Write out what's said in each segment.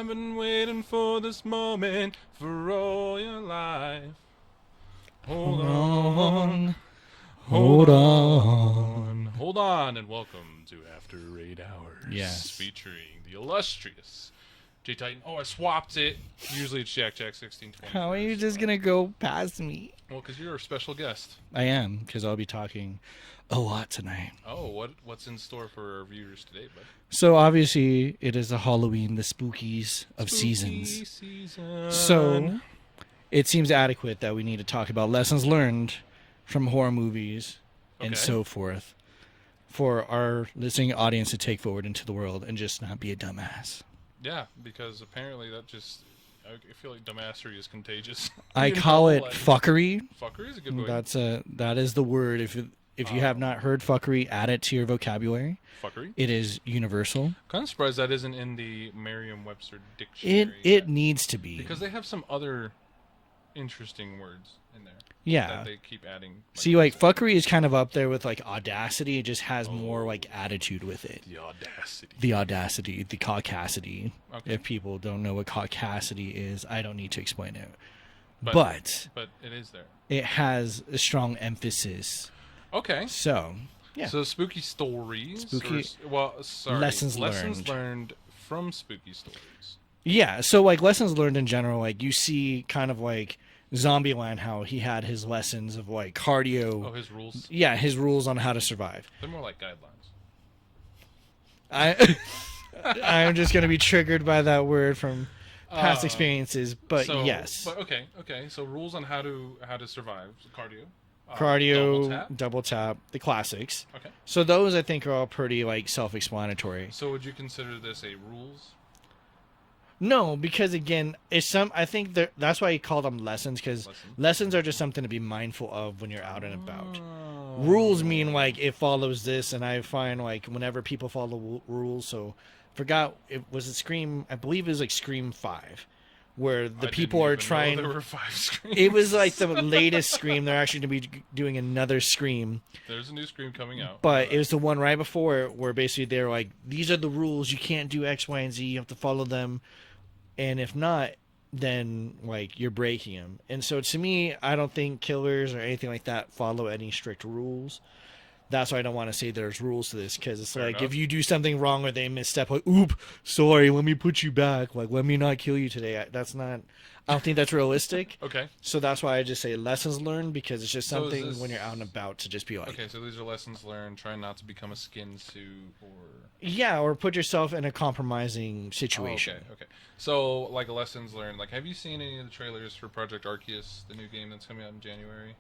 I've been waiting for this moment for all your life. Hold on. Hold on. Hold on, and welcome to After 8 Hours. Yes. Featuring the illustrious J Titan. Oh, I swapped it. Usually it's JackJack 1620. How are you just going to go past me? Well, because you're a special guest. I am, because I'll be talking a lot tonight. Oh, what's in store for our viewers today, bud? So, obviously, it is the Halloween, the spookies of seasons. Season. So, it seems adequate that we need to talk about lessons learned from horror movies and so forth for our listening audience to take forward into the world and just not be a dumbass. Yeah, because apparently I feel like dumbassery is contagious. I call it fuckery. Fuckery is a good word. That is the word. If you have not heard fuckery, add it to your vocabulary. Fuckery? It is universal. Kind of surprised that isn't in the Merriam-Webster dictionary. It needs to be. Because they have some other interesting words in there. Yeah. That they keep adding. See, like, fuckery is kind of up there with, like, audacity. It just has more, like, attitude with it. The audacity. The caucasity. Okay. If people don't know what caucasity is, I don't need to explain it. But it is there. It has a strong emphasis. Okay. So, yeah. So spooky stories. Lessons learned from spooky stories. Yeah, so, like, lessons learned in general, like, you see kind of, like, Zombieland, how he had his lessons of, like, cardio. Oh, his rules? Yeah, his rules on how to survive. They're more like guidelines. I'm just going to be triggered by that word from past experiences, but yes. But okay. So rules on how to survive. Cardio. Double tap, the classics. Okay. So those, I think, are all pretty, like, self-explanatory. So would you consider this a rules? No, because again, I think that's why he called them lessons, because lessons are just something to be mindful of when you're out and about. Rules mean, like, it follows this, and I find, like, whenever people follow rules, so forgot, I believe it was like Scream 5, where the people are trying. There were 5 Screams. It was like the latest Scream. They're actually going to be doing another Scream. There's a new Scream coming out. But it was the one right before where basically they're like, these are the rules. You can't do X, Y, and Z. You have to follow them. And if not, then, like, you're breaking them. And so to me, I don't think killers or anything like that follow any strict rules. That's why I don't want to say there's rules to this, because it's like, if you do something wrong or they misstep, like, oop, sorry, let me put you back. Like, let me not kill you today. I don't think that's realistic. Okay. So that's why I just say lessons learned, because it's just something when you're out and about to just be like. Okay, so these are lessons learned. Try not to become a skin suit or. Yeah, or put yourself in a compromising situation. Oh, okay. So, like, lessons learned. Like, have you seen any of the trailers for Project Arceus, the new game that's coming out in January?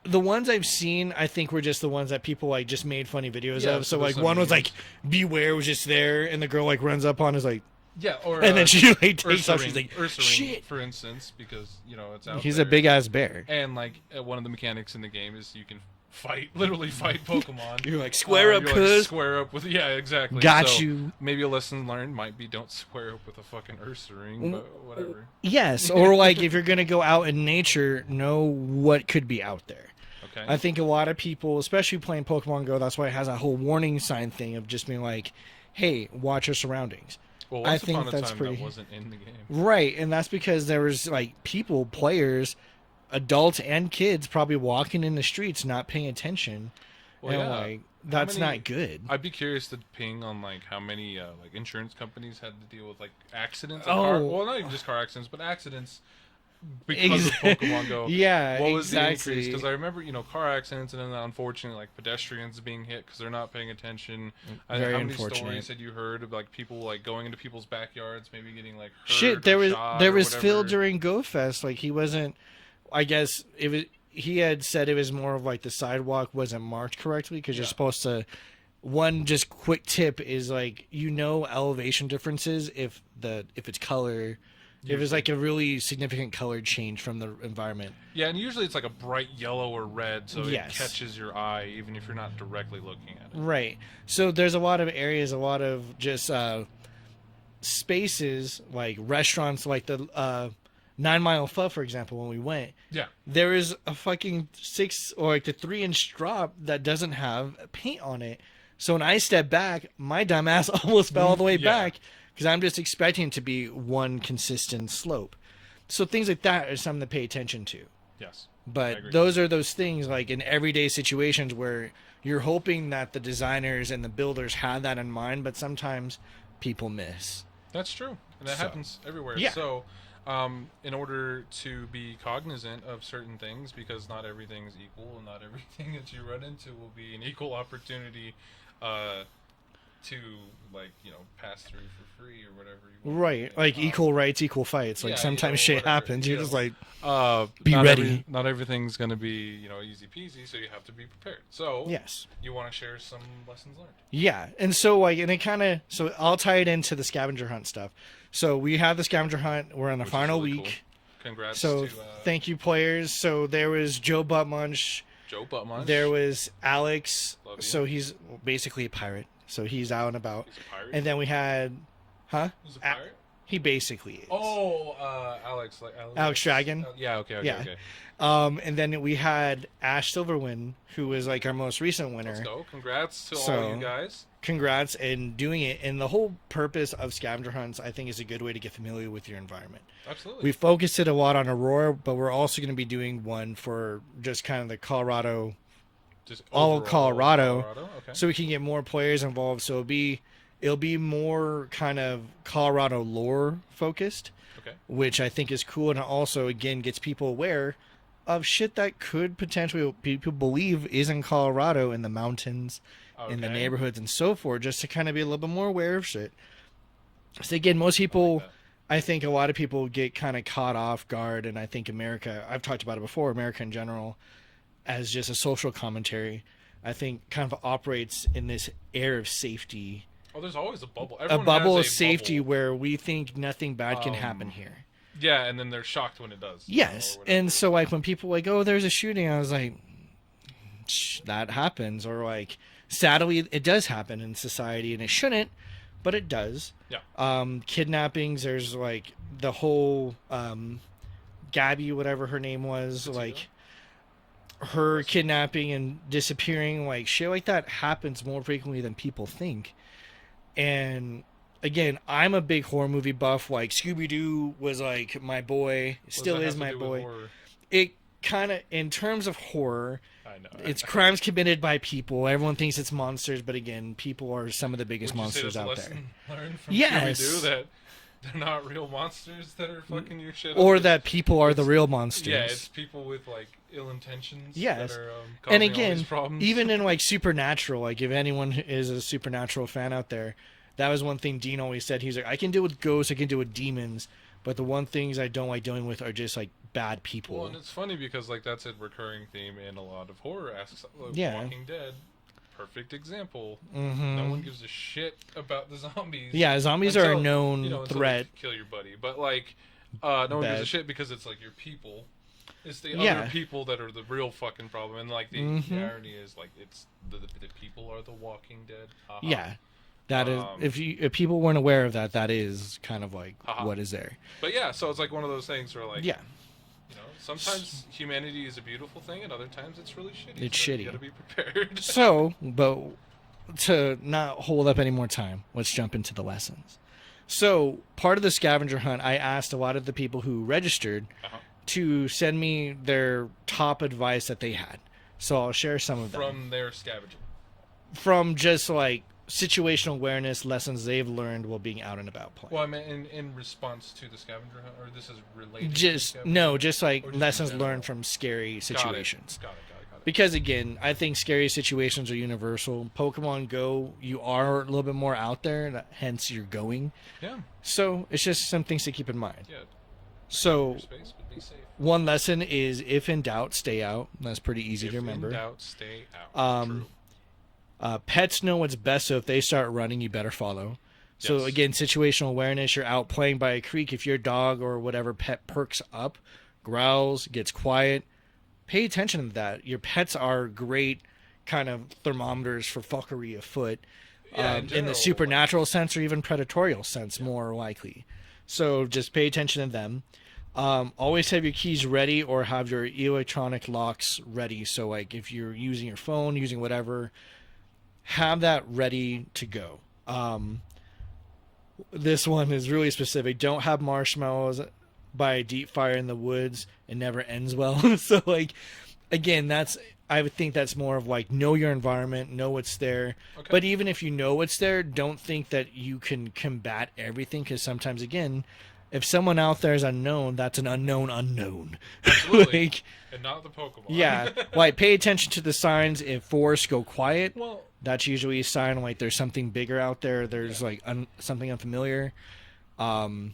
The ones I've seen, I think, were just the ones that people, like, just made funny videos of. So, like, one was, like, Beware was just there, and the girl, like, runs up on is like. Yeah, or. And then she, like, takes off. She's like, shit. For instance, because, you know, it's out He's there. a big-ass bear. And, like, one of the mechanics in the game is you can literally fight Pokemon. You're like, square up, cuz. Square up with, yeah, exactly. Got you. Maybe a lesson learned might be don't square up with a fucking Ursaring, but whatever. Yes, or, like, if you're going to go out in nature, know what could be out there. Okay. I think a lot of people, especially playing Pokemon Go, that's why it has a whole warning sign thing of just being like, hey, watch your surroundings. Well, once upon a time, that wasn't in the game. Right, and that's because there was, like, players, adults and kids, probably walking in the streets not paying attention. Well, and, like, that's not good. I'd be curious to ping on, like, how many, like, insurance companies had to deal with, like, accidents. Well, not even just car accidents, but accidents because of Pokemon Go. Yeah, what was the increase? Because I remember, you know, car accidents and then unfortunately, like, pedestrians being hit because they're not paying attention. Very how many unfortunate. Stories had you heard of, like, people, like, going into people's backyards, maybe getting, like, hurt Shit, or there was Phil during Go Fest. Like, he wasn't. I guess it was. He had said it was more of like the sidewalk wasn't marked correctly, because you're supposed to. One just quick tip is, like, elevation differences if it's color. If it's like a really significant color change from the environment. Yeah, and usually it's like a bright yellow or red, so it catches your eye even if you're not directly looking at it. Right. So there's a lot of areas, a lot of just spaces, like restaurants, like the 9 Mile Pho, for example, when we went. Yeah. There is a fucking 6 or like the 3-inch drop that doesn't have paint on it. So when I stepped back, my dumb ass almost fell all the way back. because I'm just expecting it to be one consistent slope. So things like that are something to pay attention to. Yes. But those are those things like in everyday situations where you're hoping that the designers and the builders have that in mind, but sometimes people miss. That's true. And that happens everywhere. Yeah. So, in order to be cognizant of certain things, because not everything's equal and not everything that you run into will be an equal opportunity to, like, you know, pass through for free or whatever you want. Right. Like equal rights, equal fights. Like sometimes shit happens. You're just like, be ready. Not everything's going to be, you know, easy peasy, so you have to be prepared. So, yes. You want to share some lessons learned. Yeah. And so, like, and it kind of, so I'll tie it into the scavenger hunt stuff. So we have the scavenger hunt. We're on the final really week. Cool. Congrats so to... thank you, players. So there was Joe Buttmunch. There was Alex. So he's basically a pirate. So he's out and about. He's a pirate? And then we had... Huh? He's a pirate? He basically is. Oh, Alex. Alex Dragon? Yeah, okay. And then we had Ash Silverwind, who was like our most recent winner. Let's go. Congrats to all you guys. Congrats and doing it. And the whole purpose of scavenger hunts, I think, is a good way to get familiar with your environment. Absolutely. We focused it a lot on Aurora, but we're also going to be doing one for just kind of the Colorado, all of Colorado. Okay. So we can get more players involved. So it'll be more kind of Colorado lore focused, which I think is cool. And it also, again, gets people aware of shit that could potentially people believe is in Colorado, in the mountains, in the neighborhoods and so forth, just to kind of be a little bit more aware of shit. So again, most people, I think a lot of people get kind of caught off guard. And I think America, I've talked about it before, America in general, as just a social commentary, I think kind of operates in this air of safety. Oh, there's always a bubble. A bubble of safety where we think nothing bad can happen here. Yeah, and then they're shocked when it does. Yes, and so like when people like, oh, there's a shooting, I was like, that happens. Or like, sadly, it does happen in society, and it shouldn't, but it does. Yeah. Kidnappings, there's like the whole Gabby, whatever her name was, like her kidnapping and disappearing, like shit like that happens more frequently than people think. And again, I'm a big horror movie buff. Like Scooby-Doo was like my boy, still is my boy. It kind of, in terms of horror, it's crimes committed by people. Everyone thinks it's monsters, but again, people are some of the biggest monsters out there. Yes. Scooby-Doo, that they're not real monsters that are fucking your shit. Or that people are the real monsters. Yeah, it's people with like ill intentions. Yes. That are, causing and again, all these problems. Even in like Supernatural, like if anyone is a Supernatural fan out there, that was one thing Dean always said. He's like, I can deal with ghosts, I can deal with demons, but the one things I don't like dealing with are just like bad people. Well, and it's funny because like that's a recurring theme in a lot of horror asks. Like, Walking Dead, perfect example. Mm-hmm. No one gives a shit about the zombies. Yeah, zombies are a known threat. Kill your buddy, but like, no one gives a shit because it's like your people. It's the other people that are the real fucking problem, and like the irony is like it's the people are the Walking Dead. Yeah. That is, if people weren't aware of that, that is kind of like what is there. But yeah, so it's like one of those things where like, you know, sometimes humanity is a beautiful thing, and other times it's really shitty. It's so shitty. You gotta be prepared. So, but to not hold up any more time, let's jump into the lessons. So, part of the scavenger hunt, I asked a lot of the people who registered to send me their top advice that they had. So I'll share some of them. From their scavenger. From just like situational awareness lessons they've learned while being out and about playing. Well, I mean, in response to the scavenger hunt, or this is related just to the no, just like just lessons learned from scary situations. Got it. Because again, I think scary situations are universal. Pokemon Go, you are a little bit more out there, hence you're going. Yeah. So it's just some things to keep in mind. Yeah. So space, but be safe. One lesson is if in doubt, stay out. That's pretty easy to remember. If in doubt, stay out. True. Pets know what's best, so if they start running, you better follow. So Yes. again, situational awareness, you're out playing by a creek. If your dog or whatever pet perks up, growls, gets quiet, pay attention to that. Your pets are great kind of thermometers for fuckery afoot. In the supernatural sense or even predatorial sense, more likely. So just pay attention to them. Always have your keys ready or have your electronic locks ready. So like if you're using your phone, using whatever, have that ready to go. This one is really specific. Don't have marshmallows by a deep fire in the woods. It never ends well. So, like, again, I would think that's more of like, know your environment, know what's there. Okay. But even if you know what's there, don't think that you can combat everything, because sometimes, again, if someone out there is unknown, that's an unknown unknown. Absolutely. Like, and not the Pokemon. yeah. Like, pay attention to the signs. If forests go quiet, Well, that's usually a sign like there's something bigger out there. There's like something unfamiliar. And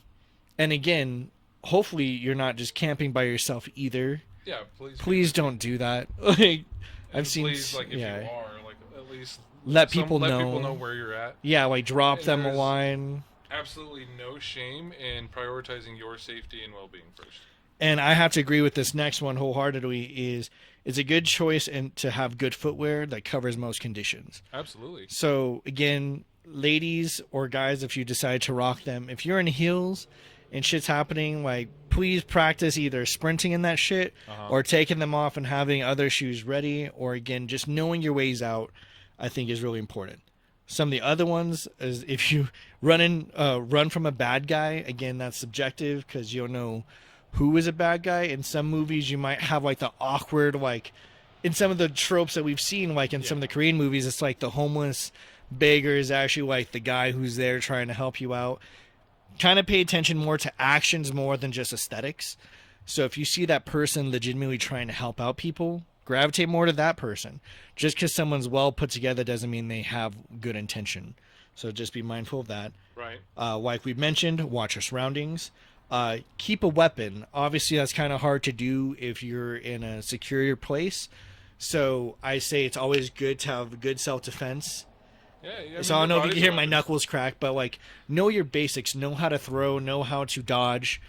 again, hopefully you're not just camping by yourself either. yeah, Please don't do that. Like, I've seen. Please, like, if yeah. you are, like, at least Let people let know. people know where you're at. Yeah, like drop And them a there's- line. Absolutely no shame in prioritizing your safety and well-being first. And I have to agree with this next one wholeheartedly. It's a good choice and to have good footwear that covers most conditions. Absolutely. So again, ladies or guys, if you decide to rock them, if you're in heels and shit's happening, like, please practice either sprinting in that shit or taking them off and having other shoes ready, or again, just knowing your ways out, I think is really important. Some of the other ones is if you run from a bad guy, again, that's subjective because you don't know who is a bad guy. In some movies, you might have like the awkward, like in some of the tropes that we've seen, like in some of the Korean movies, it's like the homeless beggar is actually like the guy who's there trying to help you out. Kind of pay attention more to actions more than just aesthetics. So if you see that person legitimately trying to help out people, gravitate more to that person. Just because someone's well put together doesn't mean they have good intention. So just be mindful of that. Right. Like we mentioned, watch your surroundings. Keep a weapon. Obviously, that's kind of hard to do if you're in a secure place. So I say it's always good to have good self-defense. Yeah. So I don't know if you can hear my knuckles crack, but like, know your basics. Know how to throw. Know how to dodge.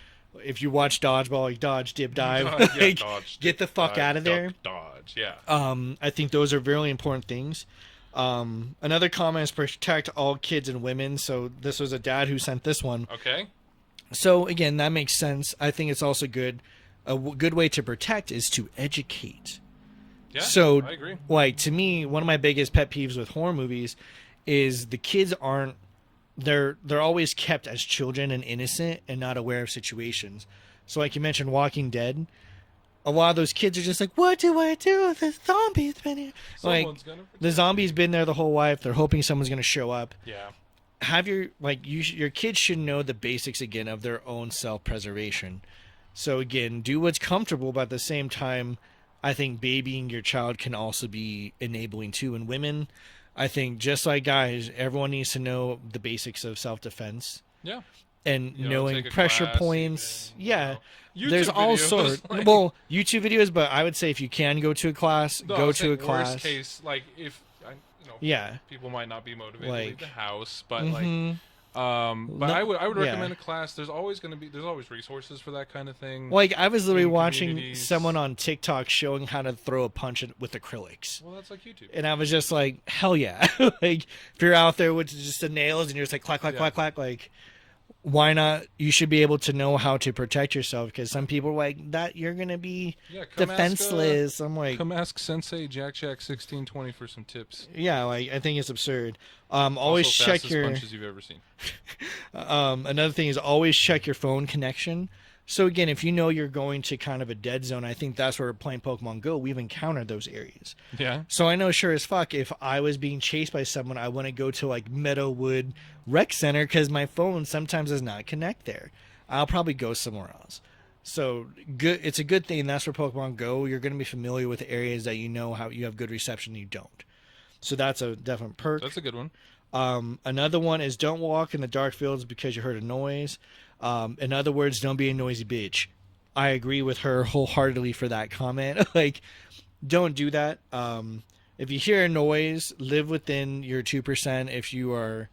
If you watch dodgeball, like dodge, dip, dive, like, Dodge, get the fuck out of there. Dodge. Yeah. I think those are really important things. Another comment is protect all kids and women. So this was a dad who sent this one. Okay. So again, that makes sense. I think it's also good. A good way to protect is to educate. Yeah. So, I agree. like, to me, one of my biggest pet peeves with horror movies is the kids aren't. They're always kept as children and innocent and not aware of situations. So, like you mentioned, Walking Dead. A lot of those kids are just like, "What do I do? The zombie's been here." Someone's Like, gonna protect the zombie's been there the whole life. They're hoping someone's gonna show up. Yeah. Have your your kids should know the basics again of their own self-preservation. So again, do what's comfortable, but at the same time, I think babying your child can also be enabling too. And women, I think just like guys, everyone needs to know the basics of self-defense Yeah. and You know, knowing take a pressure class points. even, Yeah. YouTube There's all videos, sorts. like- Well, YouTube videos, but I would say if you can go to a class, No, go I'm to saying a class. Worst case, like if Yeah. people might not be motivated to Like, leave the house, but mhm. but No- I would yeah. recommend a class. There's always resources for that kind of thing. Like, I was literally in watching communities. someone on TikTok showing how to throw a punch with acrylics. Well, that's like YouTube. And I was just like, hell yeah. Like, if you're out there with just the nails and you're just like, clack, clack, Yeah. clack, clack, like, why not? You should be able to know how to protect yourself, because some people are like, that you're going to be Yeah, come defenseless. I'm like, Come ask Sensei JackJack 1620 for some tips. yeah, like, I think it's absurd. Always Also, check fastest your. punches you've ever seen. Another thing is always check your phone connection. So again, if you know you're going to kind of a dead zone, I think that's where we're playing Pokemon Go. We've encountered those areas. Yeah. So I know sure as fuck if I was being chased by someone, I wouldn't go to like Meadowwood Rec Center because my phone sometimes does not connect there. I'll probably go somewhere else. So good, it's a good thing. That's where Pokemon Go. You're going to be familiar with areas that you know how you have good reception. You don't. So that's a definite perk. That's a good one. Another one is don't walk in the dark fields because you heard a noise. In other words, don't be a noisy bitch. I agree with her wholeheartedly for that comment. Like, don't do that. If you hear a noise, live within your 2%. If you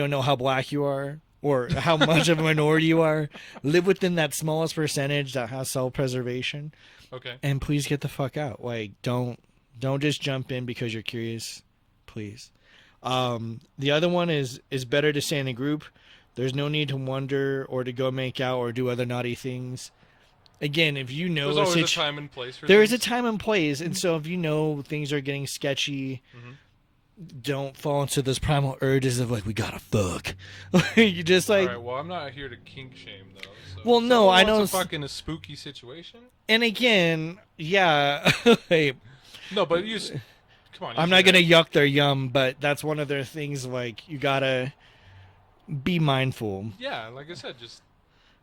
don't know how black you are or how much of a minority you are, live within that smallest percentage that has self-preservation. Okay. And please get the fuck out. Like, don't just jump in because you're curious. Please. The other one is better to stay in a group. There's no need to wonder or to go make out or do other naughty things. Again, if you know There's always a time and place for there is a things. time and place, and so if you know things are getting sketchy, don't fall into those primal urges of like we gotta fuck. You just like, All right. Well, I'm not here to kink shame though. So well, if no, someone I wants know. to fuck in a spooky situation. And again, yeah, like, No, but come on. I'm not gonna yuck their yum, but that's one of their things. Like you gotta be mindful. Yeah, like I said, just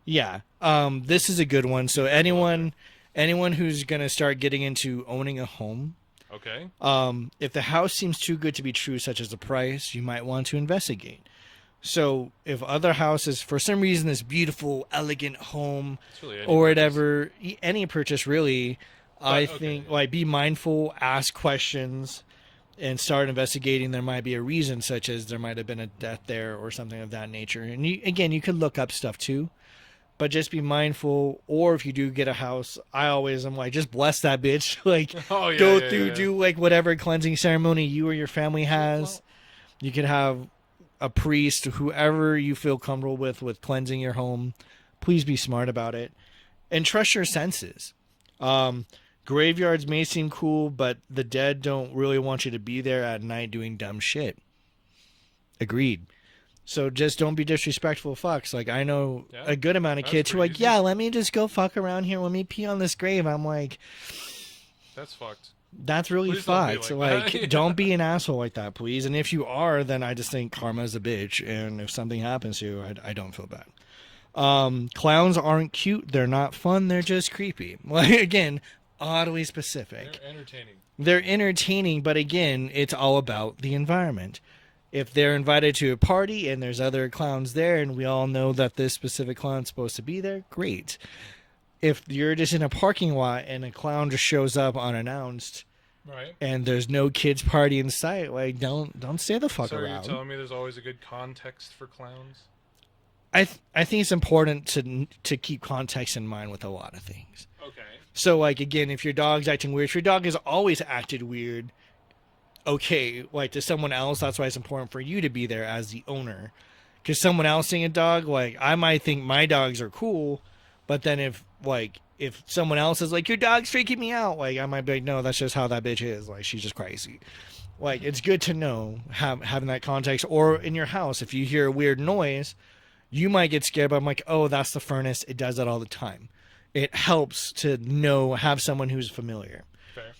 Yeah. This is a good one. So anyone who's gonna start getting into owning a home, okay. if the house seems too good to be true, such as the price, you might want to investigate. So if other houses, for some reason, this beautiful, elegant home It's really any or purchase. whatever, any purchase really, I okay. think like be mindful, ask questions, and start investigating. There might be a reason, such as there might have been a death there or something of that nature. And you could look up stuff too. But just be mindful, or if you do get a house, I always am like, just bless that bitch. Like, Oh, yeah, go yeah, through, yeah. do like whatever cleansing ceremony you or your family has. You can have a priest, whoever you feel comfortable with cleansing your home. Please be smart about it. And trust your senses. Graveyards may seem cool, but the dead don't really want you to be there at night doing dumb shit. Agreed. So just don't be disrespectful fucks. Like, I know a good amount of kids who are like, yeah, let me just go fuck around here. Let me pee on this grave. I'm like, that's fucked. That's really Please don't be fucked. like that. Don't be an asshole like that, please. And if you are, then I just think karma's a bitch. And if something happens to you, I don't feel bad. Clowns aren't cute. They're not fun. They're just creepy. Like, again, oddly specific. They're entertaining, but again, it's all about the environment. If they're invited to a party and there's other clowns there and we all know that this specific clown's supposed to be there, great. If you're just in a parking lot and a clown just shows up unannounced, right, and there's no kids party in sight, like don't stay the fuck around. So you're telling me there's always a good context for clowns? I think it's important to keep context in mind with a lot of things. Okay. So like again, if your dog's acting weird, if your dog has always acted weird, okay, like to someone else, that's why it's important for you to be there as the owner. Because someone else seeing a dog, like I might think my dogs are cool, but then if someone else is like, your dog's freaking me out, like I might be like, no, that's just how that bitch is. Like she's just crazy. Like it's good to know having that context. Or in your house, if you hear a weird noise, you might get scared, but I'm like, oh, that's the furnace. It does that all the time. It helps to have someone who's familiar. Fair.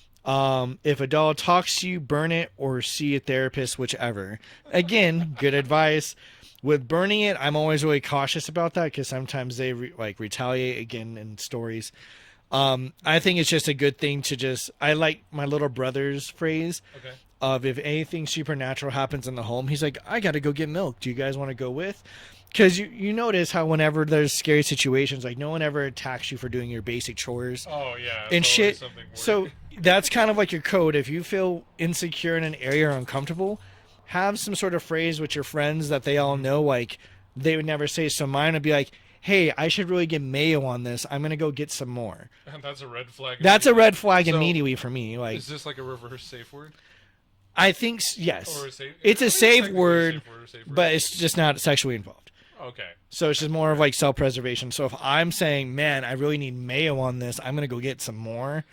If a dog talks to you, burn it or see a therapist, whichever. Again, good advice. With burning it, I'm always really cautious about that because sometimes they retaliate again in stories. I think it's just a good thing to I like my little brother's phrase of if anything supernatural happens in the home, he's like, I got to go get milk. Do you guys want to go with? Because you notice how whenever there's scary situations, like no one ever attacks you for doing your basic chores. Oh, yeah. And shit. So that's kind of like your code. If you feel insecure in an area or uncomfortable, have some sort of phrase with your friends that they all know, like they would never say. So mine would be like, hey, I should really get mayo on this. I'm going to go get some more. And that's a red flag. That's a red flag immediately for me. Like, is this like a reverse safe word? I think, yes. Or it's a safe word, but it's just not sexually involved. Okay. So it's just more of like self-preservation. So if I'm saying, man, I really need mayo on this, I'm going to go get some more.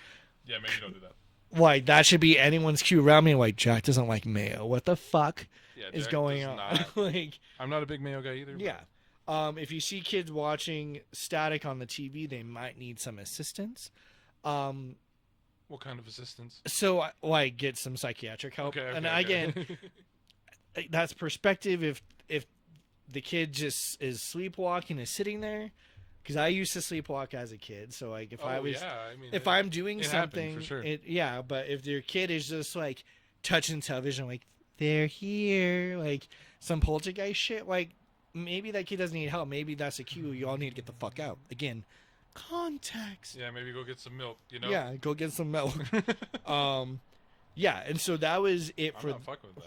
Yeah, maybe don't do that. Like, that should be anyone's cue around me. Like, Jack doesn't like mayo. What the fuck is Jack going on? Like, I'm not a big mayo guy either. Yeah. If you see kids watching static on the TV, they might need some assistance. What kind of assistance? So, like, get some psychiatric help. And again, that's perspective. If the kid just is sleepwalking, is sitting there, because I used to sleepwalk as a kid. So like if I'm doing something, for sure. But if your kid is just like touching television, like they're here, like some poltergeist shit, like maybe that kid doesn't need help. Maybe that's a cue. You all need to get the fuck out. Again, context. Yeah, maybe go get some milk. Yeah, go get some milk. Yeah, and so that was it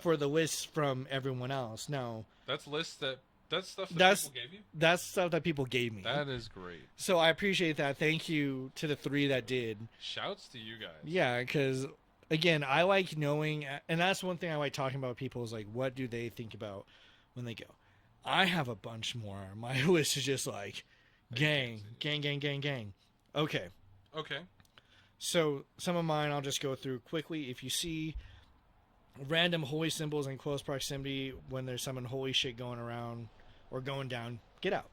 for the list from everyone else. Now that's stuff that people gave you? That's stuff that people gave me. That is great. So I appreciate that. Thank you to the 3 that did. Shouts to you guys. Yeah, because, again, I like knowing, and that's one thing I like talking about with people is, like, what do they think about when they go? I have a bunch more. My list is just, like, gang. Okay. Okay. So some of mine I'll just go through quickly. If you see random holy symbols in close proximity when there's some unholy shit going around or going down, get out.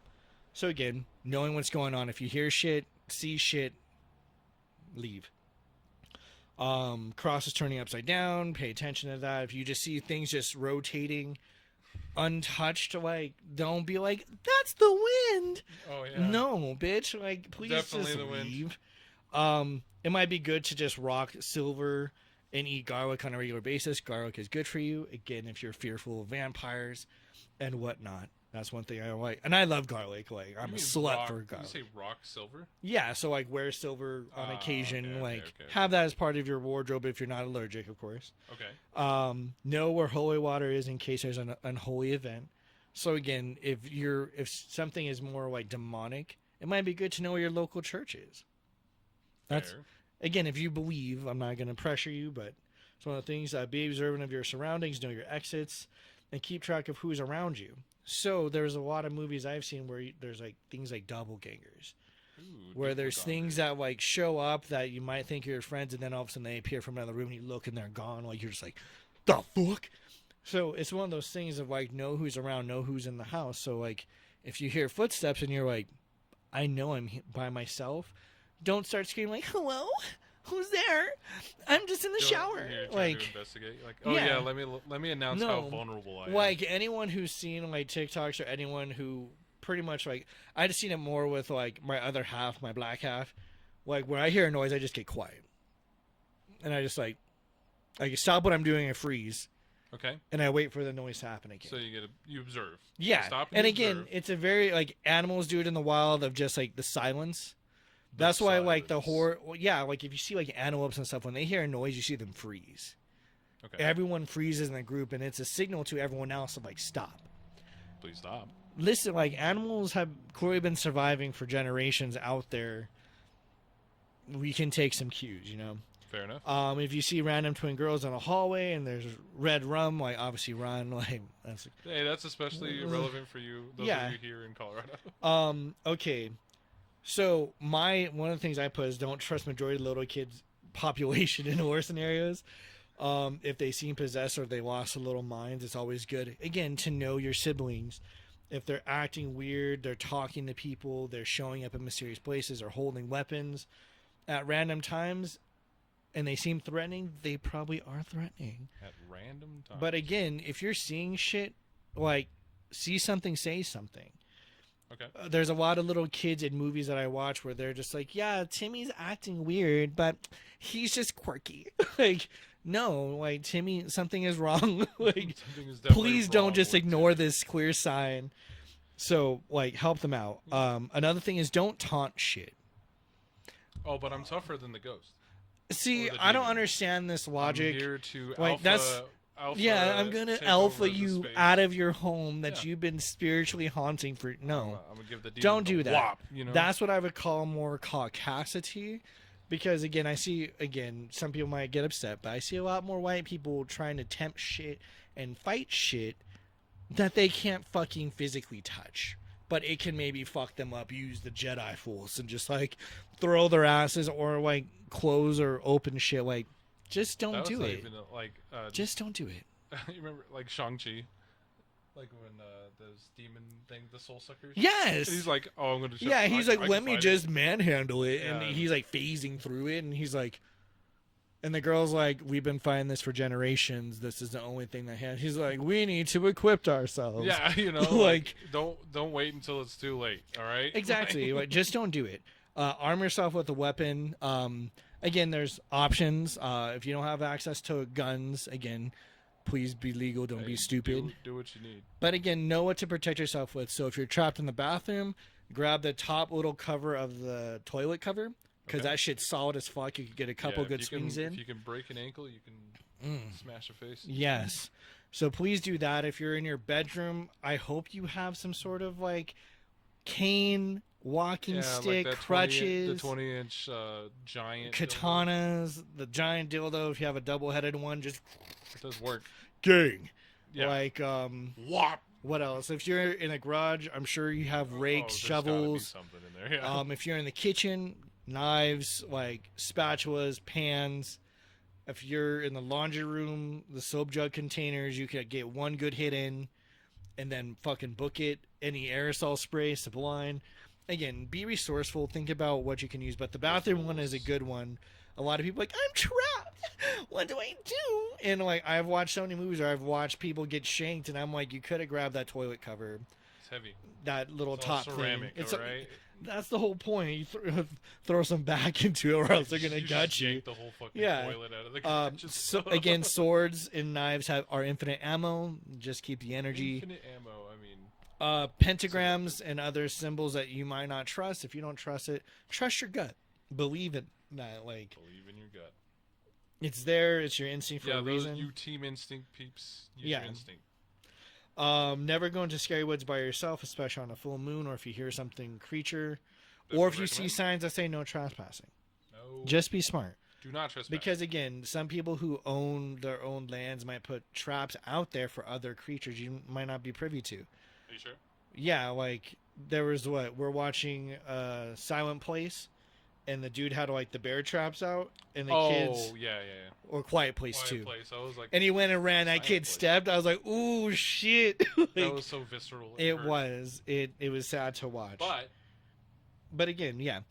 So again, knowing what's going on. If you hear shit, see shit, leave. Crosses turning upside down, pay attention to that. If you just see things just rotating untouched, like, don't be like, that's the wind. Oh yeah. No, bitch. Like, please Definitely just the wind. leave. It might be good to just rock silver and eat garlic on a regular basis. Garlic is good for you. Again, if you're fearful of vampires and whatnot. That's one thing I like. And I love garlic. Like, I'm a slut for garlic. Did you say rock silver? Yeah, so like wear silver on occasion. Okay, have that as part of your wardrobe if you're not allergic, of course. Okay. Know where holy water is in case there's an unholy event. So again, if something is more like demonic, it might be good to know where your local church is. That's Fair. Again, if you believe, I'm not going to pressure you, but it's one of the things. Be observant of your surroundings, know your exits, and keep track of who's around you. So there's a lot of movies I've seen where there's like things like doppelgangers, where there's things that like show up that you might think are your friends, and then all of a sudden they appear from another room, and you look and they're gone. Like, you're just like, the fuck. So it's one of those things of like, know who's around, know who's in the house. So like, if you hear footsteps and you're like, I know I'm by myself, don't start screaming like, hello, who's there? I'm just in the shower. Like, to investigate. Like, oh yeah, let me announce how vulnerable I am. Like, anyone who's seen like TikToks or anyone who pretty much like, I just seen it more with like my other half, my black half. Like, when I hear a noise, I just get quiet, and I just like stop what I'm doing and freeze. Okay. And I wait for the noise to happen again. So you observe. Yeah. Stop and again, it's a very like, animals do it in the wild of just like the silence. That's why, like, the horror... Well, yeah, like, if you see, like, antelopes and stuff, when they hear a noise, you see them freeze. Okay. Everyone freezes in the group, and it's a signal to everyone else of, like, stop. Please stop. Listen, like, animals have clearly been surviving for generations out there. We can take some cues, you know? Fair enough. If you see random twin girls in a hallway and there's red rum, like, obviously run. Like, that's especially relevant for you, those of you here in Colorado. Okay. So one of the things I put is don't trust majority of little kids' population in horror scenarios. If they seem possessed or they lost their little minds, it's always good, again, to know your siblings. If they're acting weird, they're talking to people, they're showing up in mysterious places or holding weapons at random times, and they seem threatening, they probably are threatening. At random times. But again, if you're seeing shit, like, see something, say something. Okay. There's a lot of little kids in movies that I watch where they're just like, yeah, Timmy's acting weird, but he's just quirky. Like, no, like, Timmy, something is wrong. Like, please don't just ignore this clear sign. So, like, help them out. Another thing is don't taunt shit. Oh, but I'm tougher than the ghost. See, I don't understand this logic. I'm here to like, alpha, I'm gonna alpha you out of your home that you've been spiritually haunting for. No, I'm gonna give the don't do that. Whop, you know? That's what I would call more caucasity, because again, I see some people might get upset, but I see a lot more white people trying to tempt shit and fight shit that they can't fucking physically touch, but it can maybe fuck them up. Use the Jedi Force and just like throw their asses or like close or open shit. Like, just don't do it. Just don't do it. You remember, like, Shang-Chi? Like, when those demon thing, the soul suckers? Yes! And he's like, oh, I'm going to... Yeah, he's like, let me just manhandle it. Yeah. And he's like phasing through it. And he's like... And the girl's like, we've been fighting this for generations. This is the only thing that has... He's like, we need to equip ourselves. Yeah, you know, like don't wait until it's too late, all right? Exactly. Like, just don't do it. Arm yourself with a weapon. Again, there's options. If you don't have access to guns, again, please be legal. Don't be stupid. Do what you need. But again, know what to protect yourself with. So if you're trapped in the bathroom, grab the top little cover of the toilet cover, because that shit's solid as fuck. You can get a couple good swings in. If you can break an ankle, you can smash a face. Yes. So please do that. If you're in your bedroom, I hope you have some sort of like cane, walking stick, like crutches, the 20-inch giant katanas, dildo. The giant dildo. If you have a double-headed one, just it does work. Gang. Yeah. Like whop. What else? If you're in a garage, I'm sure you have rakes, shovels. Gotta be something in there. Yeah. If you're in the kitchen, knives, like spatulas, pans. If you're in the laundry room, the soap jug containers, you could get one good hit in and then fucking book it. Any aerosol spray, Sublime. Again, be resourceful. Think about what you can use. But the bathroom one is a good one. A lot of people are like, I'm trapped. What do I do? And like, I've watched so many movies where I've watched people get shanked, and I'm like, you could have grabbed that toilet cover. It's heavy. That little It's top all ceramic, thing. right? That's the whole point. You throw some back into it, or else they're gonna gut you. The whole fucking toilet out of the So again, swords and knives are infinite ammo. Just keep the energy. Infinite ammo. I mean, pentagrams and other symbols that you might not trust. If you don't trust it, trust your gut. Believe it. Not like believe in your gut. It's there. It's your instinct for a reason. You team instinct peeps. Use your instinct. Never go into scary woods by yourself, especially on a full moon, or if you hear something creature, or if you see signs that say no trespassing. No. Just be smart. Do not trespass. Because again, some people who own their own lands might put traps out there for other creatures you might not be privy to. Are you sure? Yeah, like there was we're watching Silent Place, and the dude had like the bear traps out, and the kids. Yeah. Or Quiet Place too. Place. I was like, and he went and ran. That kid stepped. I was like, "Ooh, shit!" Like, that was so visceral. It was. It was sad to watch. But again, yeah.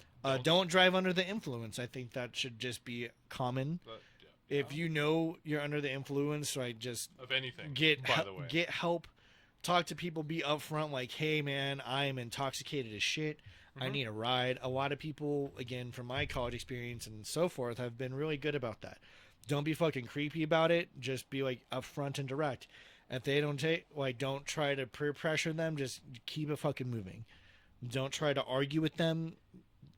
Don't drive under the influence. I think that should just be common. If you know you're under the influence, right? Just of anything. Get help. Talk to people. Be upfront. Like, hey, man, I am intoxicated as shit. I need a ride. A lot of people, again, from my college experience and so forth, have been really good about that. Don't be fucking creepy about it. Just be like upfront and direct. If they don't don't try to peer pressure them. Just keep it fucking moving. Don't try to argue with them.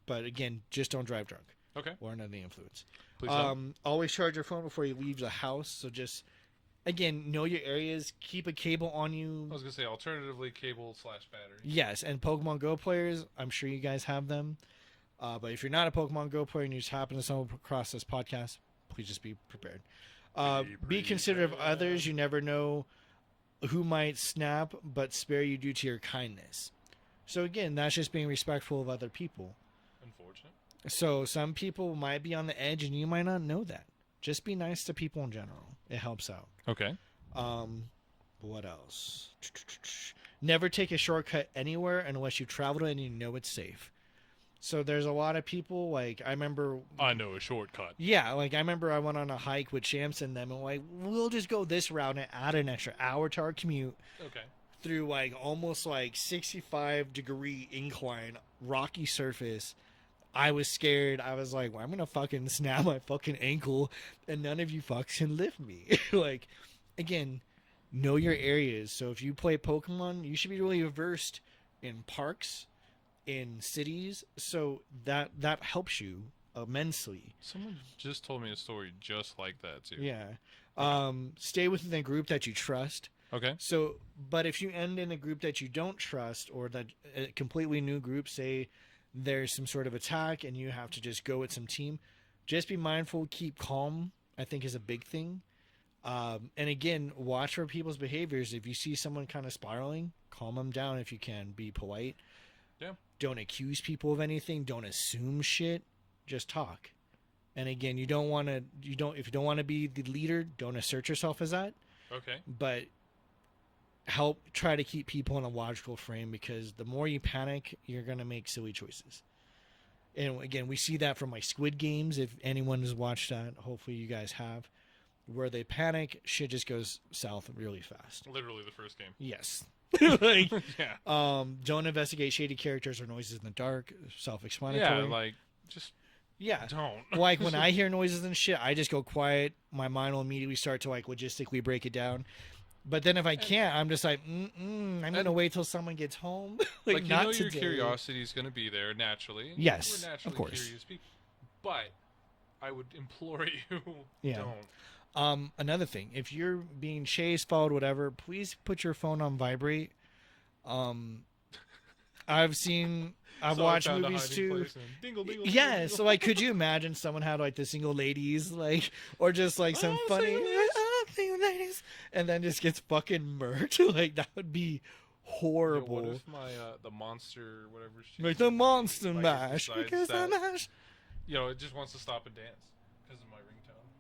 But again, just don't drive drunk. Okay. Or under the influence. Please don't. Always charge your phone before you leave the house. So just, again, know your areas. Keep a cable on you. I was going to say, alternatively, cable/battery. Yes, and Pokemon Go players, I'm sure you guys have them. But if you're not a Pokemon Go player and you just happen to stumble across this podcast, please just be prepared. Be considerate of others. You never know who might snap, but spare you due to your kindness. So again, that's just being respectful of other people. Unfortunate. So some people might be on the edge and you might not know that. Just be nice to people in general. It helps out. Okay. What else? Never take a shortcut anywhere unless you traveled it and you know it's safe. So there's a lot of people, like, I remember... I know a shortcut. Yeah, like, I remember I went on a hike with Champs and them, and like, we'll just go this route and add an extra hour to our commute. Okay. Through, like, almost, like, 65-degree incline, rocky surface. I was scared. I was like, well, I'm gonna fucking snap my fucking ankle, and none of you fucks can lift me. Like, again, know your areas. So if you play Pokemon, you should be really versed in parks, in cities, so that helps you immensely. Someone just told me a story just like that too. Yeah. Stay within a group that you trust. Okay. So, but if you end in a group that you don't trust, or that a completely new group, say there's some sort of attack and you have to just go with some team, just be mindful, keep calm, I think is a big thing. And again, watch for people's behaviors. If you see someone kind of spiraling, calm them down if you can. Be polite. Yeah. Don't accuse people of anything. Don't assume shit. Just talk. And again, if you don't want to be the leader, don't assert yourself as that. Okay. But help try to keep people in a logical frame, because the more you panic, you're going to make silly choices. And again, we see that from like Squid Games. If anyone has watched that, hopefully you guys have, where they panic, shit just goes south really fast. Literally the first game. Yes. Like, yeah. Don't investigate shady characters or noises in the dark. Self-explanatory. Yeah, like, just don't. Like, when I hear noises and shit, I just go quiet. My mind will immediately start to like logistically break it down. But then if I can't, I'm just like, I'm going to wait till someone gets home. Like, not your today. curiosity is going to be there naturally. Yes, We're naturally of course. Curious people. But I would implore you, Yeah. don't. Another thing, if you're being chased, followed, whatever, please put your phone on vibrate. I've watched movies too. Dingle, dingle, Yeah, dingle. so like, could you imagine someone had like the single ladies, like, or just like some funny, single ladies, and then just gets fucking murked? Like, that would be horrible. What if the monster, whatever she Like the monster like, mash, decides because I that, mash. it just wants to stop and dance because of my ringtone.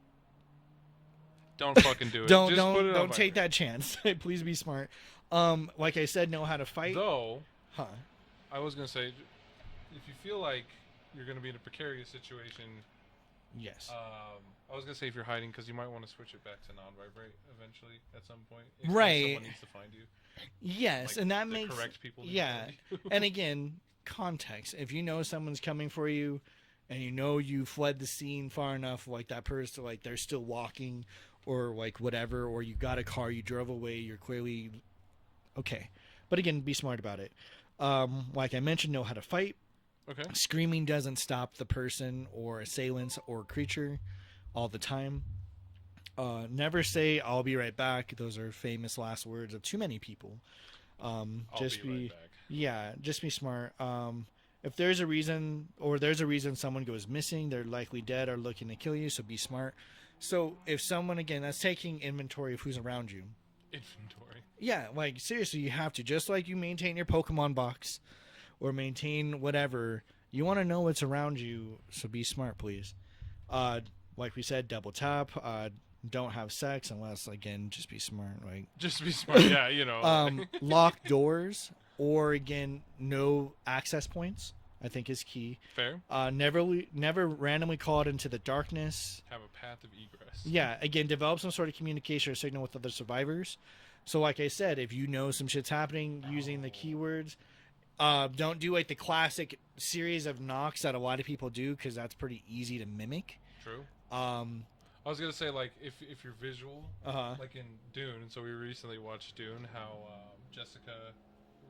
don't fucking do it. don't Just put it on don't take vibrate. that chance. Please be smart. Like I said, know how to fight. Though, Huh. I was gonna say, if you feel like you're gonna be in a precarious situation, Yes. I was gonna say if you're hiding, because you might want to switch it back to non-vibrate eventually at some point. If Right. Someone needs to find you. Yes, Like, and that the makes correct people. yeah. And again, context. If you know someone's coming for you, and you know you fled the scene far enough, like that person, like they're still walking, or like whatever, or you got a car, you drove away, you're clearly okay. But again, be smart about it. Like I mentioned, know how to fight. Okay. Screaming doesn't stop the person or assailants or creature all the time. Never say "I'll be right back." Those are famous last words of too many people. Just be right back. Yeah, just be smart. If there's a reason, someone goes missing, they're likely dead or looking to kill you. So be smart. So if someone, again, that's taking inventory of who's around you. Inventory. Yeah, like seriously, you have to, just like you maintain your Pokemon box or maintain whatever. You want to know what's around you, so be smart, please. Like we said, double tap. Don't have sex unless, again, just be smart. Like Just be smart. Yeah, you know. lock doors, or again, no access points, I think is key. Fair. Never randomly call it into the darkness. Have a path of egress. Yeah, again, develop some sort of communication or signal with other survivors. So like I said, if you know some shit's happening using the keywords, don't do like the classic series of knocks that a lot of people do, because that's pretty easy to mimic. True. I was gonna say, like, if you're visual, like in Dune. So we recently watched Dune. How Jessica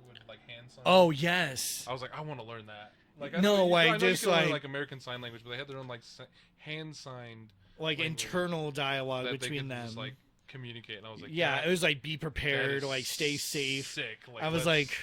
would like hand sign. Oh yes. I was like, I want to learn that. Like, No, I know like, you just can learn, like American Sign Language, but they had their own like hand signed like language internal dialogue that between they could them. just, like, communicate. And I was like, yeah, that- it was like be that prepared, is like stay safe. Sick. Like, I was let's- like,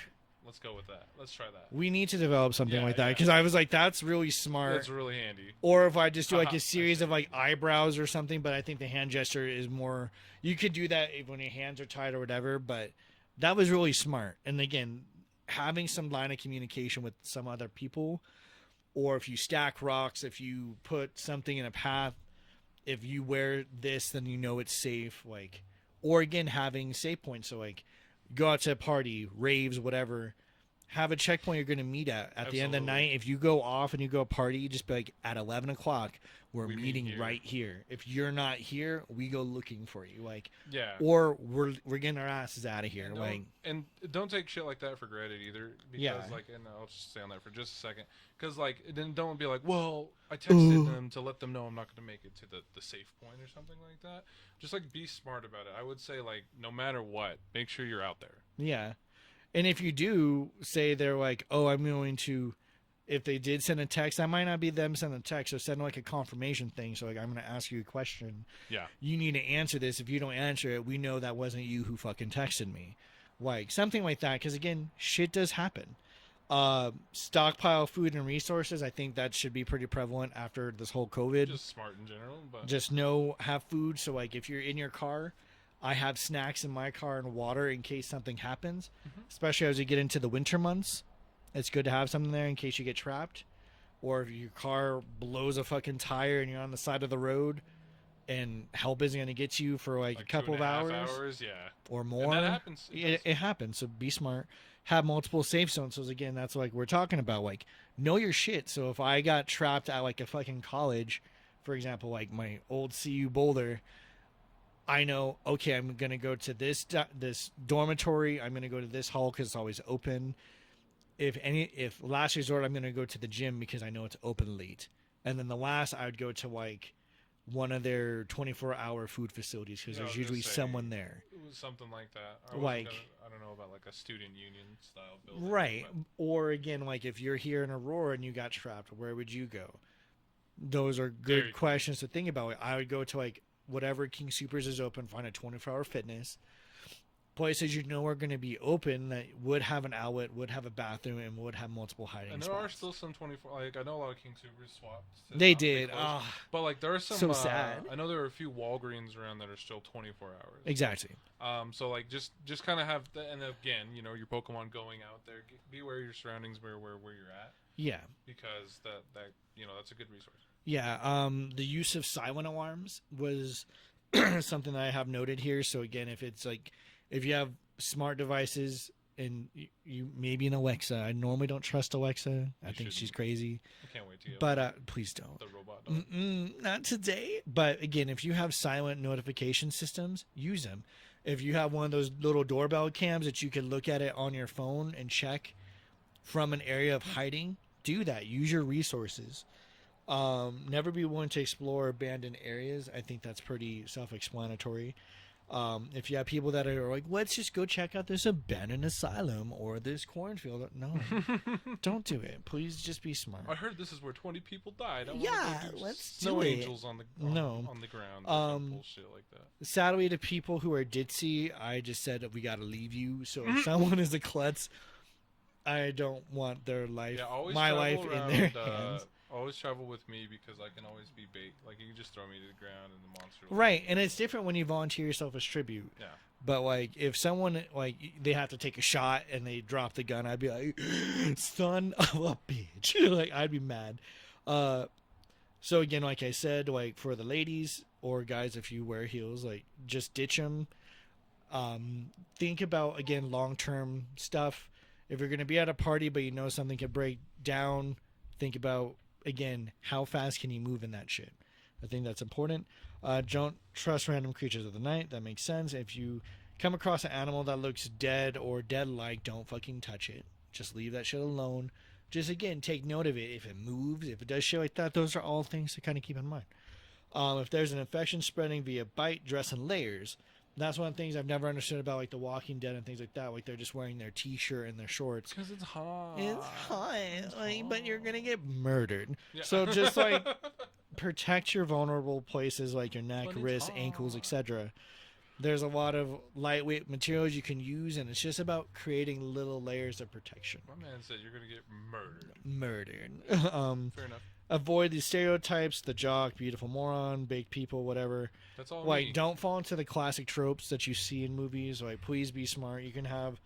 let's go with that. Let's try that. we need to develop something Yeah, like that, yeah. because I was like, that's really smart. That's really handy. Or if I just do like Haha, a series of like eyebrows or something, but I think the hand gesture is more. You could do that when your hands are tied or whatever, but that was really smart. And again, having some line of communication with some other people, or if you stack rocks, if you put something in a path, if you wear this, then you know it's safe. Like, or again, having save points. So like, go out to a party, raves, whatever. Have a checkpoint you're going to meet at the end of the night. If you go off and you go party, just be like, at 11 o'clock, we're We meet meeting here. right here. If you're not here, we go looking for you. Like, Yeah. or we're getting our asses out of here. And Like, don't take shit like that for granted either, because Yeah. like, and I'll just stay on that for just a second, because like, then don't be like, well, I texted them to let them know I'm not going to make it to the safe point or something like that. Just like, be smart about it. I would say, like, no matter what, make sure you're out there. yeah. And if you do say they're like, oh, I'm going to, if they did send a text, that might not be them sending a text, or send like a confirmation thing. So like, I'm going to ask you a question. Yeah. You need to answer this. If you don't answer it, we know that wasn't you who fucking texted me. Like something like that. Because again, shit does happen. Stockpile food and resources. I think that should be pretty prevalent after this whole COVID. Just smart in general, but Just know, have food. So like, if you're in your car, I have snacks in my car and water in case something happens, especially as you get into the winter months. It's good to have something there in case you get trapped, or if your car blows a fucking tire and you're on the side of the road and help isn't going to get you for like a couple of 2.5 hours hours, yeah. or more. And that happens. It happens. So be smart. Have multiple safe zones. So again, that's like we're talking about, like, know your shit. So if I got trapped at like a fucking college, for example, like my old CU Boulder, I know, okay, I'm going to go to this dormitory. I'm going to go to this hall because it's always open. If last resort, I'm going to go to the gym because I know it's open late. And then the last, I would go to like one of their 24-hour food facilities because there's usually someone there. It was something like that. Like, I don't know about like a student union style building. Right. But Or again, like if you're here in Aurora and you got trapped, where would you go? Those are good questions to think about. I would go to like whatever King Supers is open, find a 24-hour fitness. Places you know are going to be open that would have an outlet, would have a bathroom, and would have multiple hiding and spots. there are still some 24. Like, I know a lot of King Supers swapped. They did. Ah, but like there are some. so sad. I know there are a few Walgreens around that are still 24 hours. exactly. So like just kind of have and again, you know, your Pokemon going out there. Be aware of your surroundings, be aware where you're at, Yeah. because that you know, that's a good resource. Yeah. The use of silent alarms was something that I have noted here. So again, if it's like, if you have smart devices and you maybe an Alexa, I normally don't trust Alexa. I think she's crazy. I can't wait to get But please don't. the robot dog. Not today. But again, if you have silent notification systems, use them. If you have one of those little doorbell cams that you can look at it on your phone and check from an area of hiding, do that. Use your resources. Never be willing to explore abandoned areas. I think that's pretty self-explanatory. If you have people that are like, let's just go check out this abandoned asylum or this cornfield. No, don't do it. Please just be smart. I heard this is where 20 people died. Let's snow do it. angels on the ground. Bullshit like that. Sadly, to people who are ditzy, I just said that we got to leave you. So if someone is a klutz, I don't want their life, my life in their hands. Always travel with me because I can always be bait. Like, you can just throw me to the ground and the monster will... Right, and it's different when you volunteer yourself as tribute. Yeah. But, like, if someone, like, they have to take a shot and they drop the gun, I'd be like, son of a bitch. Like, I'd be mad. So, again, like I said, like, for the ladies or guys, if you wear heels, like, just ditch them. Think about, again, long-term stuff. If you're going to be at a party but you know something could break down, think about... Again, how fast can you move in that shit? I think that's important. Don't trust random creatures of the night. That makes sense. If you come across an animal that looks dead or dead-like, don't fucking touch it. Just leave that shit alone. Just, again, take note of it. If it moves, if it does shit like that, those are all things to kind of keep in mind. If there's an infection spreading via bite, dress in layers. That's one of the things I've never understood about, like, The Walking Dead and things like that. Like, they're just wearing their T-shirt and their shorts. Because it's hot. It's hot. Like, but you're going to get murdered. Yeah. So just, like, protect your vulnerable places, like your neck, wrists, ankles, etc. There's a lot of lightweight materials you can use, and it's just about creating little layers of protection. My man said you're going to get murdered. Fair enough. Avoid the stereotypes, the jock, beautiful moron, baked people, whatever. That's all. Like, don't fall into the classic tropes that you see in movies. Like, please be smart. You can have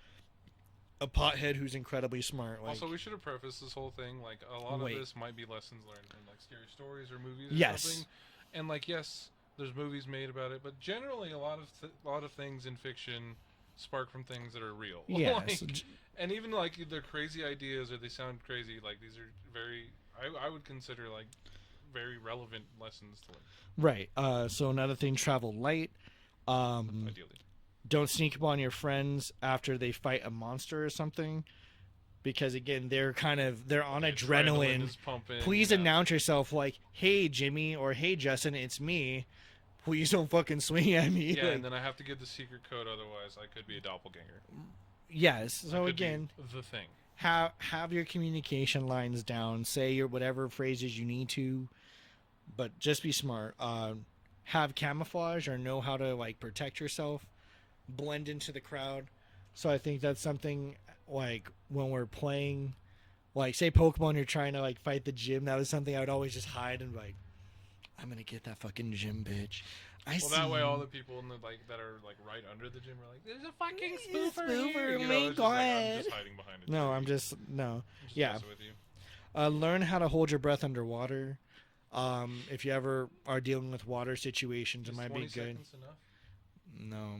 a pothead who's incredibly smart. Like, also, we should have prefaced this whole thing. Like, a lot of this might be lessons learned from, like, scary stories or movies or something. And, like, yes, there's movies made about it, but generally a lot of things in fiction spark from things that are real. Yes. Like, and even, like, they're crazy ideas or they sound crazy. Like, these are very... I would consider, like, very relevant lessons to learn. Right. So another thing, travel light. Ideally. Don't sneak up on your friends after they fight a monster or something. Because, again, they're on adrenaline. Is pumping, Please announce yourself like, hey, Jimmy, or hey, Justin, it's me. Please don't fucking swing at me. Yeah, and then I have to get the secret code, otherwise I could be a doppelganger. Yes. So, again... the thing. Have your communication lines down. Say your whatever phrases you need to, but just be smart. Have camouflage or know how to, like, protect yourself. Blend into the crowd. So I think that's something, like, when we're playing, like, say Pokemon, you're trying to, like, fight the gym. That was something I would always just hide and, like, I'm gonna get that fucking gym bitch. That way all the people in the, like, that are, like, right under the gym are like, there's a fucking spoofer here. You know, I'm just hiding behind it. No, I'm just yeah. With you. Learn how to hold your breath underwater. If you ever are dealing with water situations, it might be good. 20 seconds enough? No.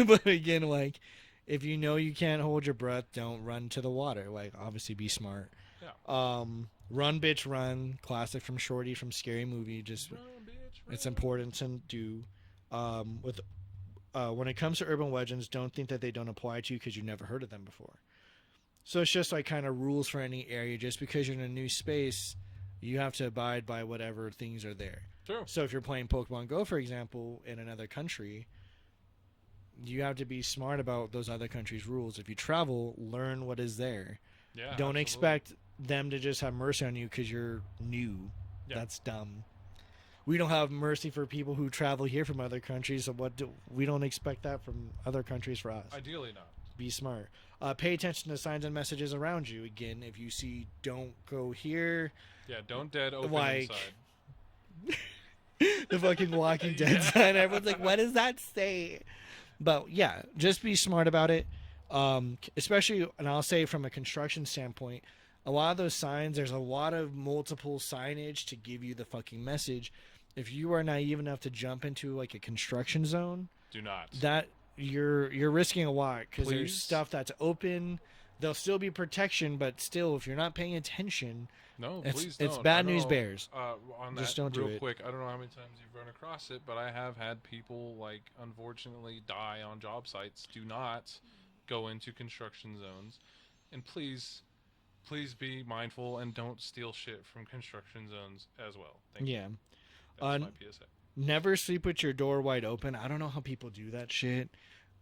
But again, like, if you know you can't hold your breath, don't run to the water. Like, obviously be smart. Yeah. Run, bitch, run. Classic from Shorty from Scary Movie. Just run, bitch, run. It's important to do. When it comes to urban legends, don't think that they don't apply to you because you've never heard of them before. So it's just like kind of rules for any area. Just because you're in a new space, you have to abide by whatever things are there. True. So if you're playing Pokemon Go, for example, in another country, you have to be smart about those other countries' rules. If you travel, learn what is there. Yeah, don't expect them to just have mercy on you because you're new. Yeah. That's dumb. We don't have mercy for people who travel here from other countries, so we don't expect that from other countries for us. Ideally not. Be smart. Pay attention to signs and messages around you. Again, if you see "don't go here," yeah, don't dead open like, inside. The fucking Walking Dead sign. Everyone's like, "What does that say?" But yeah, just be smart about it. Especially, and I'll say from a construction standpoint, a lot of those signs, there's a lot of multiple signage to give you the fucking message. if you are naive enough to jump into like a construction zone, Do not. that you're risking a lot because there's Please? stuff that's open. There'll still be protection, but still, if you're not paying attention, No, it's please don't. it's bad I news know, bears. On Just that, don't do real it. quick, I don't know how many times you've run across it, but I have had people, like, unfortunately die on job sites. Do not go into construction zones. And please be mindful and don't steal shit from construction zones as well. Thank you. Yeah. That's my PSA. Never sleep with your door wide open. I don't know how people do that shit.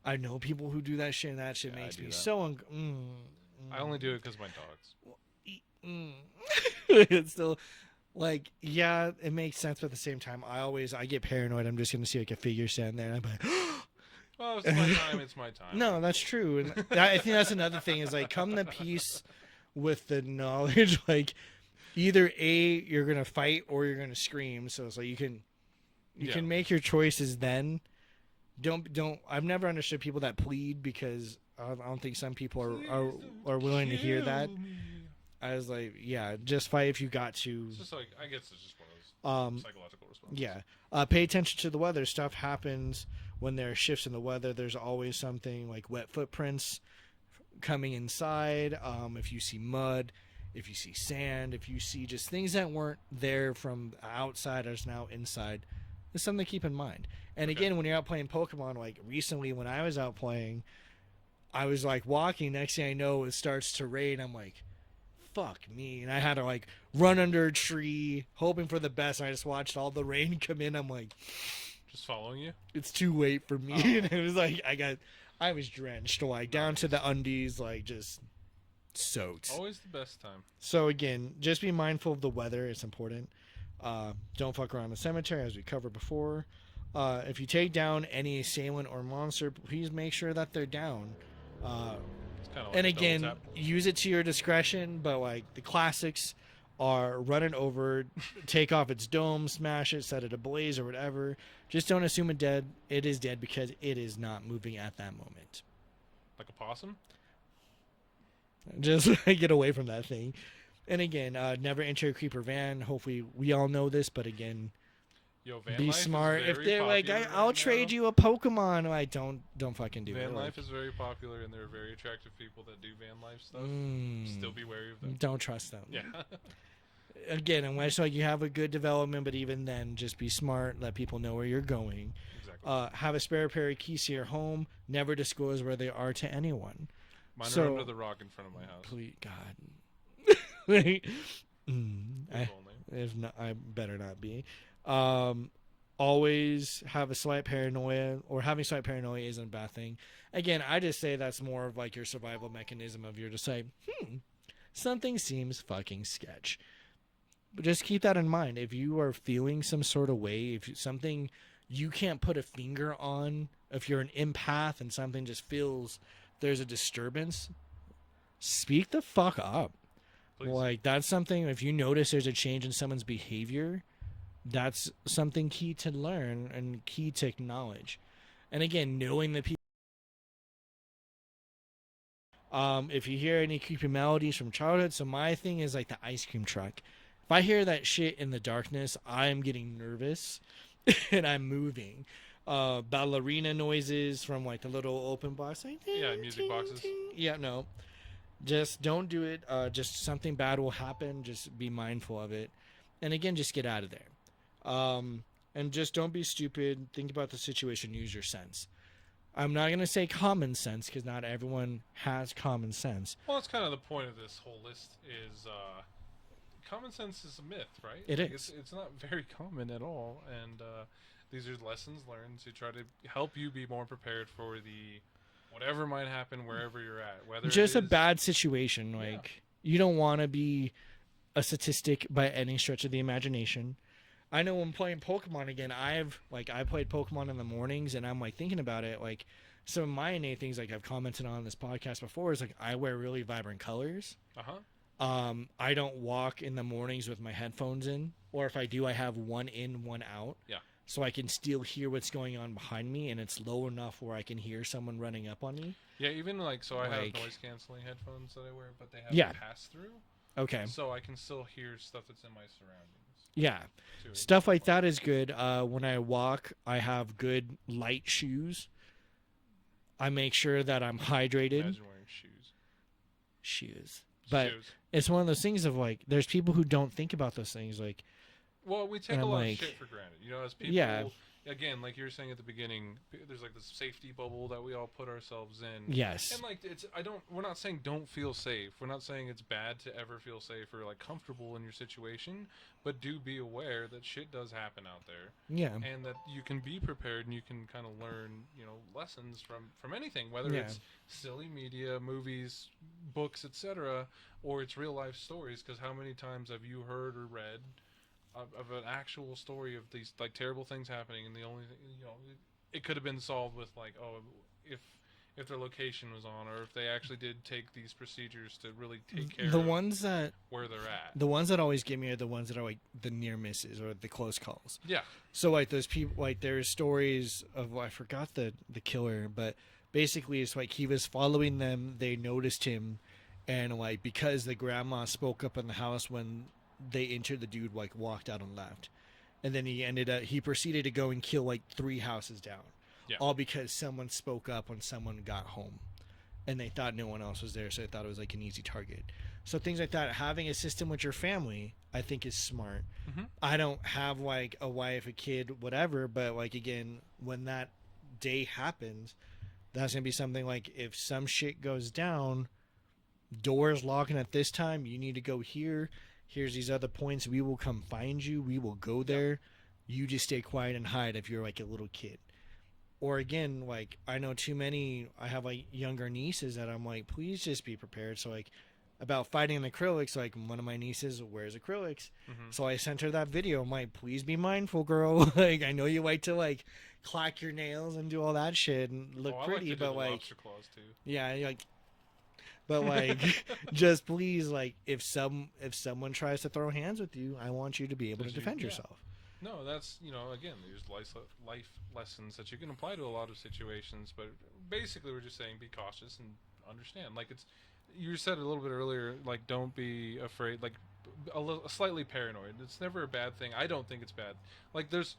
I know people who do that shit, and that shit Yeah, I makes do me that. so. I only do it because my dogs. It's still like, yeah, it makes sense, but at the same time, I get paranoid. I'm just gonna see like a figure standing there, and I'm like, Well, it's my time. It's my time. no, that's true. And I think that's another thing is like come to peace with the knowledge, like either A, you're gonna fight or you're gonna scream. So it's like you can make your choices then. Don't. I've never understood people that plead because I don't think some people are willing to hear that. I was like, yeah, just fight if you got to. It's just like, I guess it's just one of those psychological responses. Yeah. Pay attention to the weather. Stuff happens when there are shifts in the weather. There's always something like wet footprints coming inside. If you see mud, if you see sand, if you see just things that weren't there from outside are now inside, it's something to keep in mind. And again, when you're out playing Pokemon, like recently when I was out playing, I was like walking. Next thing I know, it starts to rain. I'm like, fuck me. And I had to like run under a tree, hoping for the best. And I just watched all the rain come in. I'm like, just following you? It's too late for me. Oh. And it was like, I was drenched, like down to the undies, like just soaked. Always the best time. So again, just be mindful of the weather. It's important. Don't fuck around the cemetery, as we covered before. If you take down any assailant or monster, please make sure that they're down. Like and again, use it to your discretion, but like the classics are run it over, take off its dome, smash it, set it ablaze or whatever. Just don't assume it is dead because it is not moving at that moment. Like a possum? Just get away from that thing. And again, never enter a creeper van. Hopefully we all know this, but again, be smart. If they're like, I'll trade you a Pokemon, like don't fucking do it. Van life is very popular, and there are very attractive people that do van life stuff. Still be wary of them. Don't trust them. Yeah. Again, unless like you have a good development, but even then, just be smart. Let people know where you're going. Exactly. Have a spare pair of keys to your home. Never disclose where they are to anyone. Mine are under the rock in front of my house. Please, God. If not, I better not be. Always have a slight paranoia, or having slight paranoia isn't a bad thing. Again, I just say that's more of like your survival mechanism of you're just like, something seems fucking sketch. But just keep that in mind. If you are feeling some sort of way, if something you can't put a finger on, if you're an empath and something just feels there's a disturbance, speak the fuck up. Please. Like that's something, if you notice there's a change in someone's behavior, that's something key to learn and key to acknowledge. And again, knowing the people. If you hear any creepy melodies from childhood, so my thing is like the ice cream truck. If I hear that shit in the darkness, I'm getting nervous and I'm moving. Ballerina noises from like the little open box. Like, yeah, music boxes. Yeah, no. Just don't do it. Just something bad will happen. Just be mindful of it. And again, just get out of there. And just don't be stupid. Think about the situation. Use your sense. I'm not going to say common sense because not everyone has common sense. Well, that's kind of the point of this whole list is common sense is a myth, right? It is. It's not very common at all. And these are lessons learned to try to help you be more prepared for the whatever might happen wherever you're at. Whether just a bad situation. Like you don't want to be a statistic by any stretch of the imagination. I know when playing Pokemon again, I played Pokemon in the mornings and I'm like thinking about it. Like some of my innate things, like I've commented on this podcast before, is like I wear really vibrant colors. I don't walk in the mornings with my headphones in, or if I do, I have one in, one out. Yeah. So I can still hear what's going on behind me, and it's low enough where I can hear someone running up on me. Yeah, even like so, I have noise canceling headphones that I wear, but they have pass through. Okay. So I can still hear stuff that's in my surroundings. Yeah. too. Stuff like that is good. When I walk, I have good light shoes. I make sure that I'm hydrated. Imagine wearing shoes. Shoes. But Shoes. it's one of those things of like, there's people who don't think about those things. Like, Well, we take And a I'm lot like- of shit for granted. You know, as people, Yeah. again, like you were saying at the beginning, there's like this safety bubble that we all put ourselves in. yes. And like we're not saying don't feel safe. We're not saying it's bad to ever feel safe or like comfortable in your situation, but do be aware that shit does happen out there. Yeah. And that you can be prepared and you can kind of learn, lessons from anything, whether Yeah. it's silly media, movies, books, etc., or it's real life stories, because how many times have you heard or read of an actual story of these like terrible things happening, and the only thing, it could have been solved with like, oh, if their location was on, or if they actually did take these procedures to really take care The of ones that where they're at. the ones that always get me are the ones that are like the near misses or the close calls. Yeah. So like those people, like there's stories of, I forgot the killer, but basically it's like he was following them, they noticed him, and like because the grandma spoke up in the house when they entered, the dude like walked out and left, and then he proceeded to go and kill like 3 houses down. Yeah. All because someone spoke up when someone got home, and they thought no one else was there, so they thought it was like an easy target. So things like that, having a system with your family, I think is smart. Mm-hmm. I don't have like a wife, a kid, whatever, but like again, when that day happens, that's gonna be something like, if some shit goes down, doors locking at this time, you need to go here. Here's these other points. We will come find you. We will go there. You just stay quiet and hide if you're like a little kid. Or again, like I know too many. I have like younger nieces that I'm like, please just be prepared. So like about fighting in acrylics, like one of my nieces wears acrylics, so I sent her that video. I'm like, please be mindful, girl. Like I know you like to like clack your nails and do all that shit and look I pretty, like to do but the like lobster claws too. yeah, like. But like, just please, like, if someone tries to throw hands with you, I want you to be able to defend yourself. No, that's, again, there's life lessons that you can apply to a lot of situations, but basically we're just saying be cautious and understand. Like you said a little bit earlier, like don't be afraid, like slightly paranoid. It's never a bad thing. I don't think it's bad. Like there's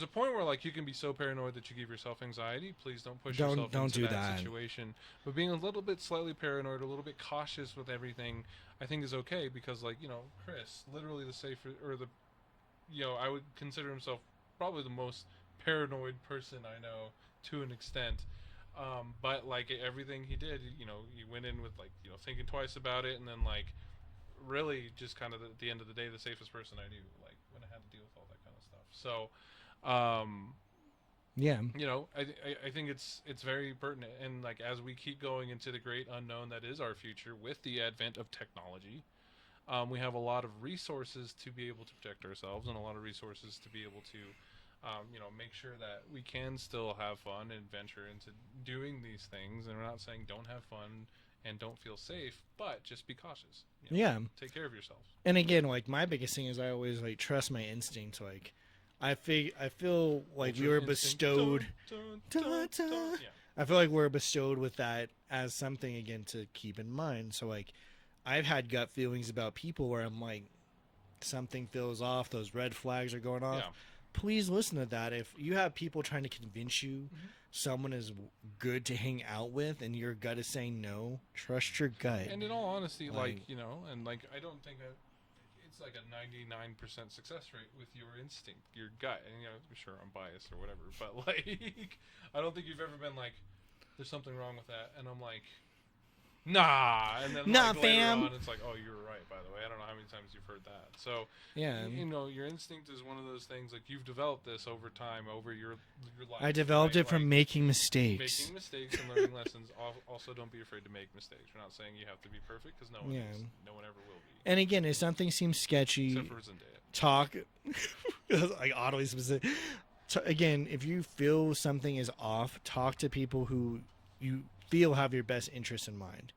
a point where like you can be so paranoid that you give yourself anxiety. Please don't push yourself into do that that situation. But being a little bit slightly paranoid, a little bit cautious with everything, I think is okay, because like, Chris, literally the safer, or the I would consider himself probably the most paranoid person I know to an extent. But like everything he did, he went in with like, thinking twice about it, and then like really just kind of at the end of the day, the safest person I knew, like when I had to deal with all that kind of stuff. So, Yeah. I think it's very pertinent, and like as we keep going into the great unknown that is our future with the advent of technology, we have a lot of resources to be able to protect ourselves, and a lot of resources to be able to make sure that we can still have fun and venture into doing these things. And we're not saying don't have fun and don't feel safe, but just be cautious. Yeah. Take care of yourselves. And again, like my biggest thing is I always like trust my instincts. Like I feel like we were bestowed. Yeah. I feel like we're bestowed with that as something again to keep in mind. So like, I've had gut feelings about people where I'm like, something feels off. Those red flags are going off. Yeah. Please listen to that. If you have people trying to convince you someone is good to hang out with, and your gut is saying no, trust your gut. And in all honesty, like and like I don't think that it's like a 99% success rate with your instinct, your gut. And sure, I'm biased or whatever, but like I don't think you've ever been like, there's something wrong with that, and I'm like, nah, and then Nah, like, later fam. on, it's like, oh, you were right, by the way. I don't know how many times you've heard that. So Yeah. your instinct is one of those things, like you've developed this over time, over your life. I developed right? it from Like, making mistakes. making mistakes and learning lessons. Also, don't be afraid to make mistakes. We're not saying you have to be perfect, because no one is. No one ever will be. And again, if something seems sketchy, Except for Zendaya. talk. Like oddly specific. Again, if you feel something is off, talk to people who you feel have your best interest in mind.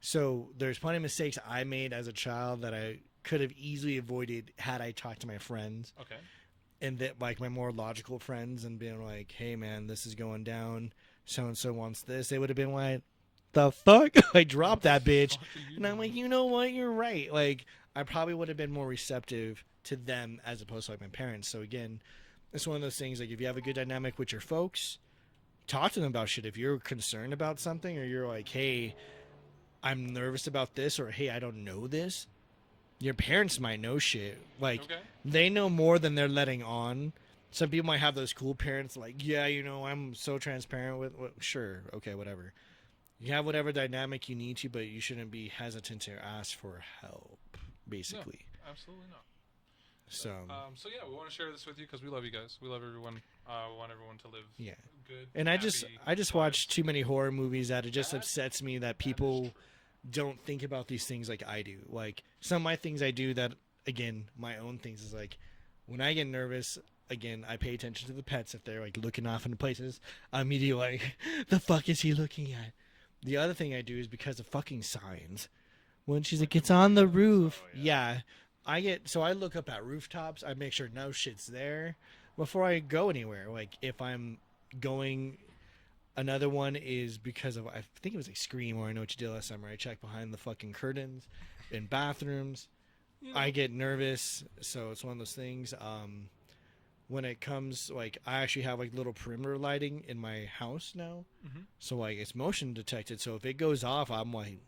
So there's plenty of mistakes I made as a child that I could have easily avoided had I talked to my friends. Okay. And that, like, my more logical friends, and being like, hey man, this is going down, so and so wants this, they would have been like, the fuck? I dropped that bitch. And I'm like, you know what, you're right. Like, I probably would have been more receptive to them as opposed to like my parents. So again, it's one of those things like if you have a good dynamic with your folks, talk to them about shit. If you're concerned about something or you're like, hey, I'm nervous about this, or hey, I don't know this, your parents might know shit. Like, Okay. they know more than they're letting on. Some people might have those cool parents like, yeah, I'm so transparent with, well, sure, okay, whatever. You have whatever dynamic you need to, but you shouldn't be hesitant to ask for help, basically. No, absolutely not. So yeah, we want to share this with you because we love you guys. We love everyone. We want everyone to live good. And happy I just watch too many horror movies that it just That- upsets me that people don't think about these things like I do. Like some of my things I do that, again, my own things is like when I get nervous, again, I pay attention to the pets if they're like looking off into places. I'm immediately like, the fuck is he looking at? The other thing I do is because of fucking signs. When she's like, it's on the roof. Yeah. I look up at rooftops. I make sure no shit's there before I go anywhere. Like if I'm going, another one is because of, I think it was like Scream or I Know What You Did Last Summer. I check behind the fucking curtains in bathrooms. I get nervous. So it's one of those things. When it comes, like, I actually have like little perimeter lighting in my house now. Mm-hmm. So like it's motion detected. So if it goes off, I'm like,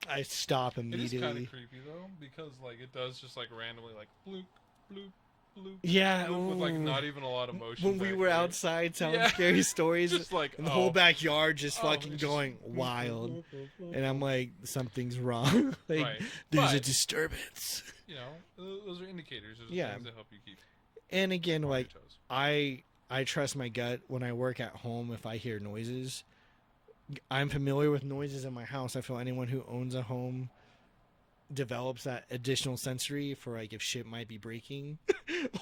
I stop immediately. It is kind of creepy though, because like it does just like randomly like bloop, bloop, bloop. Yeah, bloop, with like not even a lot of motion. when we were outside telling scary stories, just like and the whole backyard just fucking just going wild, and I'm like, something's wrong. Like, Right. there's a But- disturbance. You know, those are indicators. Those are Yeah. things that help you keep And again, on like your toes. I trust my gut when I work at home. If I hear noises, I'm familiar with noises in my house. I feel anyone who owns a home develops that additional sensory for like if shit might be breaking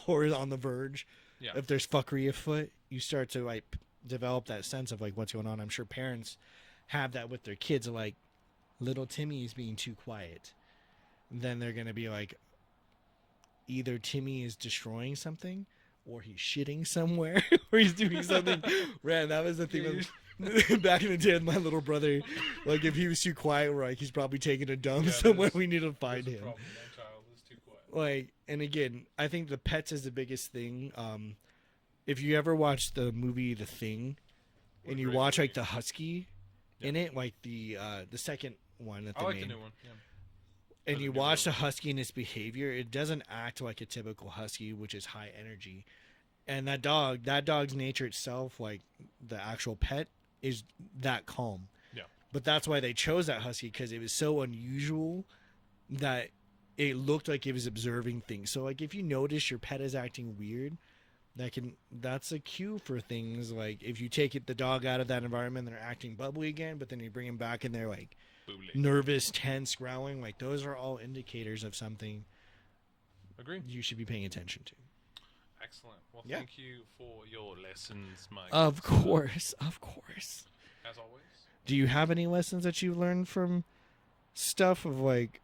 or is on the verge. Yeah. If there's fuckery afoot, you start to like develop that sense of like what's going on. I'm sure parents have that with their kids. Like, little Timmy is being too quiet. Then they're gonna be like, either Timmy is destroying something, or he's shitting somewhere, or he's doing something. Man, that was the thing. Back in the day with my little brother, like if he was too quiet, we're like, he's probably taking a dump somewhere. We need to find There's a him. problem. My child is too quiet. Like, and again, I think the pets is the biggest thing. If you ever watch the movie The Thing, and you great watch movie. like the husky in it, like the second one that they I like made, the new one. Yeah. and the you new watch the one. husky and its behavior, it doesn't act like a typical husky, which is high energy. And that dog's nature itself, like the actual pet, is that calm. Yeah. But that's why they chose that husky, because it was so unusual that it looked like it was observing things. So like if you notice your pet is acting weird, that's a cue for things like if you take the dog out of that environment, they're acting bubbly again, but then you bring them back and they're like Boobly. nervous, tense, growling. Like those are all indicators of something Agreed. you should be paying attention to. Excellent. Well, Yeah. thank you for your lessons, Mike. Of course. As always. Do you have any lessons that you've learned from stuff of like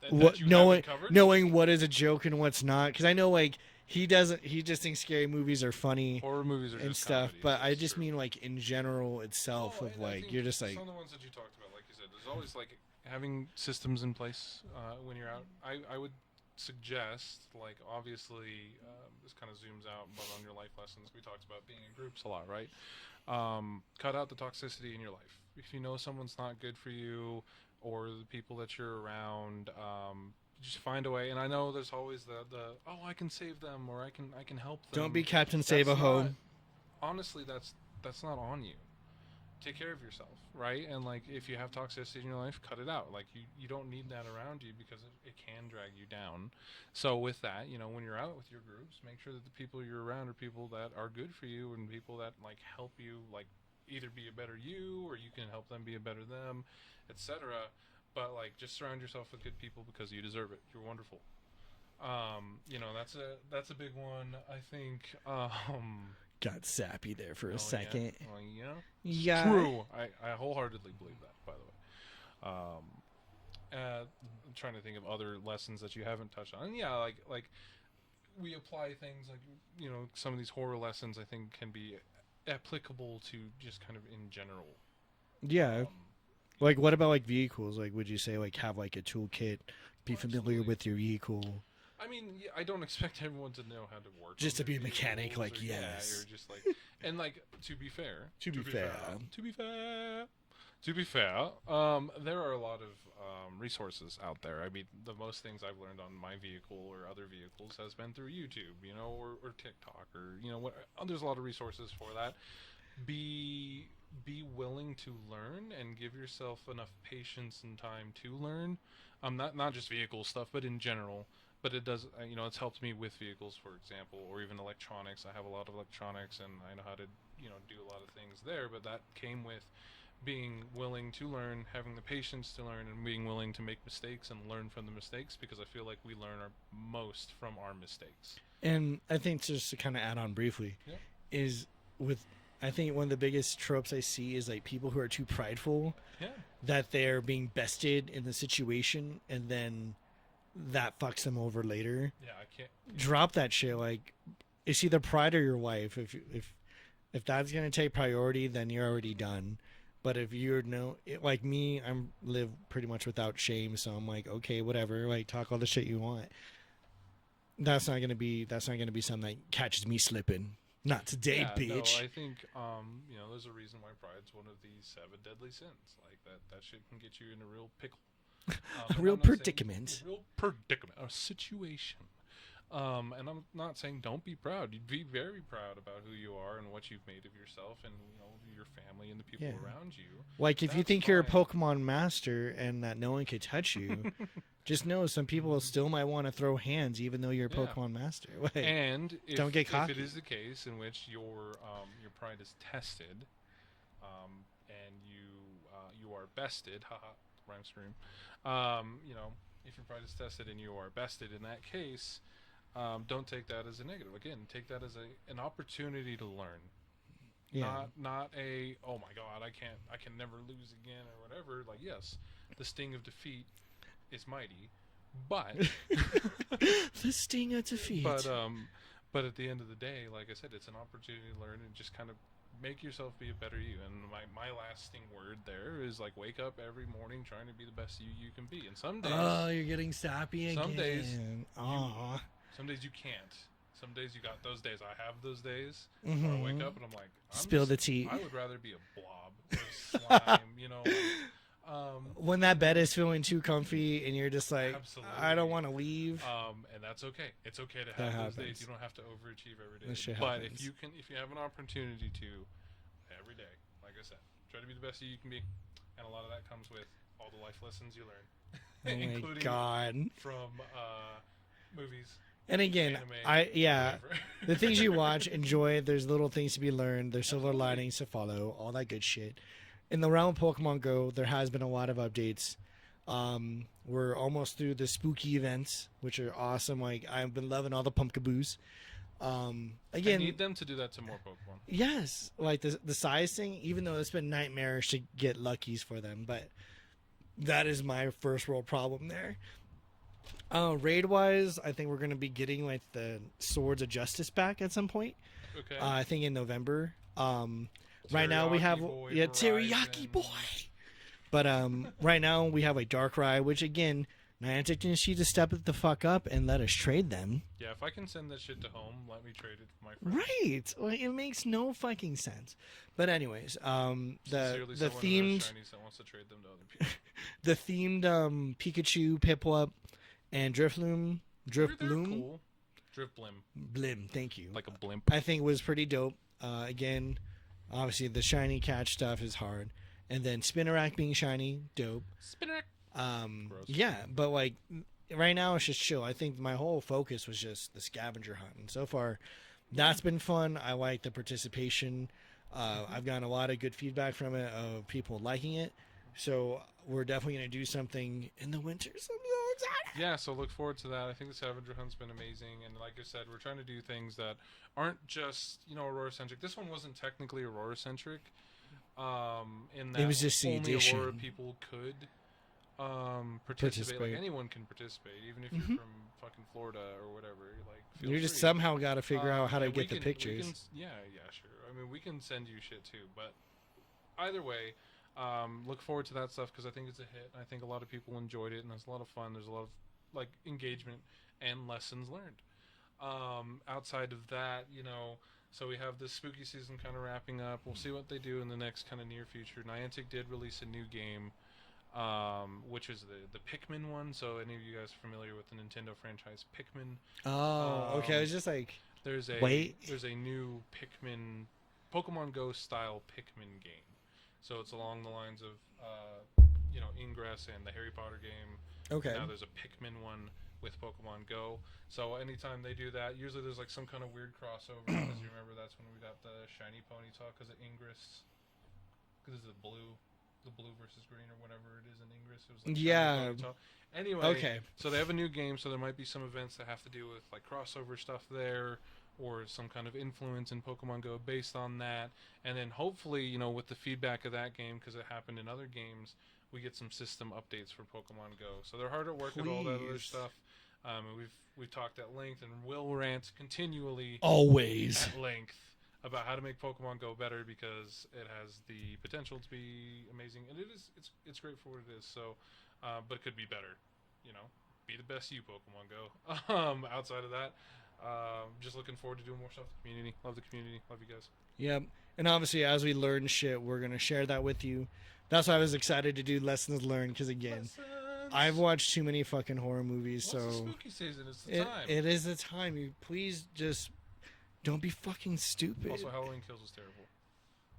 That you haven't covered? knowing what is a joke and what's not? Because I know like he just thinks scary movies are funny Horror movies are and just stuff, comedies, but I it's just true. mean like in general itself of and I like think you're just like some of the ones that you talked about, like you said, there's always like having systems in place when you're out. I would suggest, like, obviously this kind of zooms out, but on your life lessons, we talked about being in groups a lot, right? Cut out the toxicity in your life. If you know someone's not good for you, or the people that you're around, just find a way. And I know there's always the oh, I can save them, or I can help them. don't be Captain That's Save a Ho. not- honestly, that's not on you. Take care of yourself, right? And like, if you have toxicity in your life, cut it out. Like, you don't need that around you, because it can drag you down. So with that, when you're out with your groups, make sure that the people you're around are people that are good for you, and people that like help you, like either be a better you, or you can help them be a better them, etc. But like, just surround yourself with good people, because you deserve it. You're wonderful. That's a big one, I think. Got sappy there for a Oh, second. Yeah. Well, Yeah. True. I wholeheartedly believe that, by the way. I'm trying to think of other lessons that you haven't touched on. And yeah, like we apply things like, some of these horror lessons, I think, can be applicable to just kind of in general. Yeah. Like, what about like vehicles? Like, would you say like have like a toolkit be familiar with your vehicle. I mean, yeah, I don't expect everyone to know how to work. Just on to be a their mechanic, vehicles like, or, yes. Yeah, or just like, and like to be fair, To be fair. there are a lot of resources out there. I mean, the most things I've learned on my vehicle or other vehicles has been through YouTube, or TikTok, or what. There's a lot of resources for that. Be willing to learn and give yourself enough patience and time to learn. Not just vehicle stuff, but in general. But it does, it's helped me with vehicles, for example, or even electronics. I have a lot of electronics, and I know how to, do a lot of things there. But that came with being willing to learn, having the patience to learn, and being willing to make mistakes and learn from the mistakes, because I feel like we learn our most from our mistakes. And I think, just to kind of add on briefly, Yeah. is with, I think one of the biggest tropes I see is like people who are too prideful, that they're being bested in the situation, and then that fucks them over later. Yeah, I can't. Drop that shit. Like, it's either pride or your wife. If that's gonna take priority, then you're already done. But if you're like me, I'm live pretty much without shame, so I'm like, okay, whatever. Like, talk all the shit you want. That's not gonna be something that catches me slipping. Not today, bitch. No, I think there's a reason why pride's one of the 7 deadly sins. Like that shit can get you in a real pickle. A real predicament. A situation. And I'm not saying don't be proud. You'd be very proud about who you are and what you've made of yourself, and your family and the people around you. Like, if you think you're a Pokemon master and that no one could touch you, just know some people still might want to throw hands even though you're a Pokemon master. Like, and don't get cocky. If it is the case in which your pride is tested, and you are bested, haha, rhyme stream. If your pride is tested and you are bested in that case, don't take that as a negative. Again, take that as an opportunity to learn. Yeah. Not a, oh my god, I can never lose again or whatever. Like, yes, the sting of defeat is mighty, but the sting of defeat. But at the end of the day, like I said, it's an opportunity to learn and just kind of make yourself be a better you. And my lasting word there is, like, wake up every morning trying to be the best you can be. And some days, oh, you're getting sappy again. Some days you can't. Some days you got those days. I have those days where I wake up and I'm like, spill the tea. I would rather be a blob or slime, when that bed is feeling too comfy and you're just like, absolutely. I don't want to leave. And that's okay. It's okay to have those days. You don't have to overachieve every day. But if you have an opportunity to, every day, like I said, try to be the best you can be. And a lot of that comes with all the life lessons you learn. Oh including my God. From movies. And again, anime, the things you watch, enjoy. There's little things to be learned. There's silver linings to follow. All that good shit. In the realm of Pokemon Go, there has been a lot of updates. We're almost through the spooky events, which are awesome. Like, I've been loving all the pumpkaboos. Again, I need them to do that to more Pokemon. Yes, like the size thing. Even though it's been nightmarish to get Luckies for them, but that is my first world problem there. Raid wise, I think we're going to be getting like the Swords of Justice back at some point. Okay. I think in November. Right now we have Teriyaki Boy. But right now we have a Darkrai, which again, Niantic just needs to step it the fuck up and let us trade them. Yeah, if I can send that shit to home, let me trade it for my friend. Right. Well, it makes no fucking sense. But anyways, the themed that wants to trade them to other people. The themed Pikachu, Piplup, and Drifloon. Cool. Blim, thank you. Like a blimp. I think was pretty dope. Again, obviously the shiny catch stuff is hard. And then Spinarak being shiny, dope. Spinarak. Yeah, but like right now it's just chill. I think my whole focus was just the scavenger hunt. And so far, that's been fun. I like the participation. I've gotten a lot of good feedback from it of people liking it. So we're definitely going to do something in the winter. So I'm so excited. Yeah, so look forward to that. I think the scavenger hunt's been amazing. And like I said, we're trying to do things that aren't just, Aurora-centric. This one wasn't technically Aurora-centric. In that it was just the only edition. Aurora people could participate. Like, anyone can participate, even if you're from fucking Florida or whatever. Like, feel you free. just somehow got to figure out how to get the pictures. Yeah, sure. I mean, we can send you shit too, but either way, look forward to that stuff because I think it's a hit. I think a lot of people enjoyed it, and it's a lot of fun. There's a lot of like engagement and lessons learned. Outside of that, so we have this spooky season kind of wrapping up. We'll see what they do in the next kind of near future. Niantic did release a new game, which is the Pikmin one. So any of you guys familiar with the Nintendo franchise Pikmin? Oh, okay. I was just like, there's a new Pokemon Go style Pikmin game. So it's along the lines of Ingress and the Harry Potter game. Okay. Now there's a Pikmin one with Pokemon Go. So anytime they do that, usually there's like some kind of weird crossover. Because you remember that's when we got the shiny Ponyta because of Ingress. Because it's the blue versus green or whatever it is in Ingress. It was like yeah. Anyway, okay. So they have a new game, so there might be some events that have to do with like crossover stuff there, or some kind of influence in Pokemon Go based on that. And then hopefully, with the feedback of that game, because it happened in other games, we get some system updates for Pokemon Go. So they're hard at work at all that other stuff. And we've talked at length, and will rant continually always at length about how to make Pokemon Go better, because it has the potential to be amazing, and it's great for what it is. So, but it could be better. Be the best you, Pokemon Go. Outside of that, just looking forward to doing more stuff with the community. Love the community. Love you guys. Yep. And obviously, as we learn shit, we're gonna share that with you. That's why I was excited to do lessons learned, because again, I've watched too many fucking horror movies. Well, so it's the spooky season. It's the time. It is the time. You please just don't be fucking stupid. Also, Halloween Kills was terrible.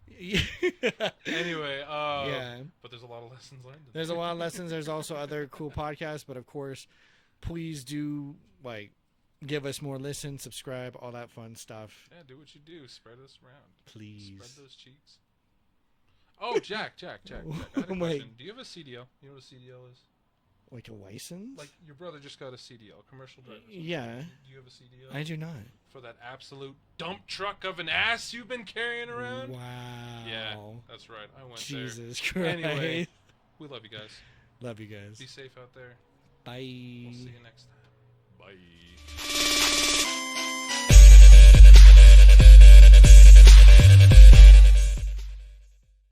Yeah. Anyway, yeah. But there's a lot of lessons learned. There's a lot of lessons. There's also other cool podcasts, but of course, please do give us more listens, subscribe, all that fun stuff. Yeah, do what you do. Spread us around. Please. Spread those cheeks. Oh, Jack. I had a question. Do you have a CDL? You know what a CDL is? Like a license? Like your brother just got a CDL, commercial driver's license. Yeah. Do you have a CDL? I do not. For that absolute dump truck of an ass you've been carrying around? Wow. Yeah, that's right. I went Jesus there. Christ. Anyway, we love you guys. Love you guys. Be safe out there. Bye. We'll see you next time. Bye.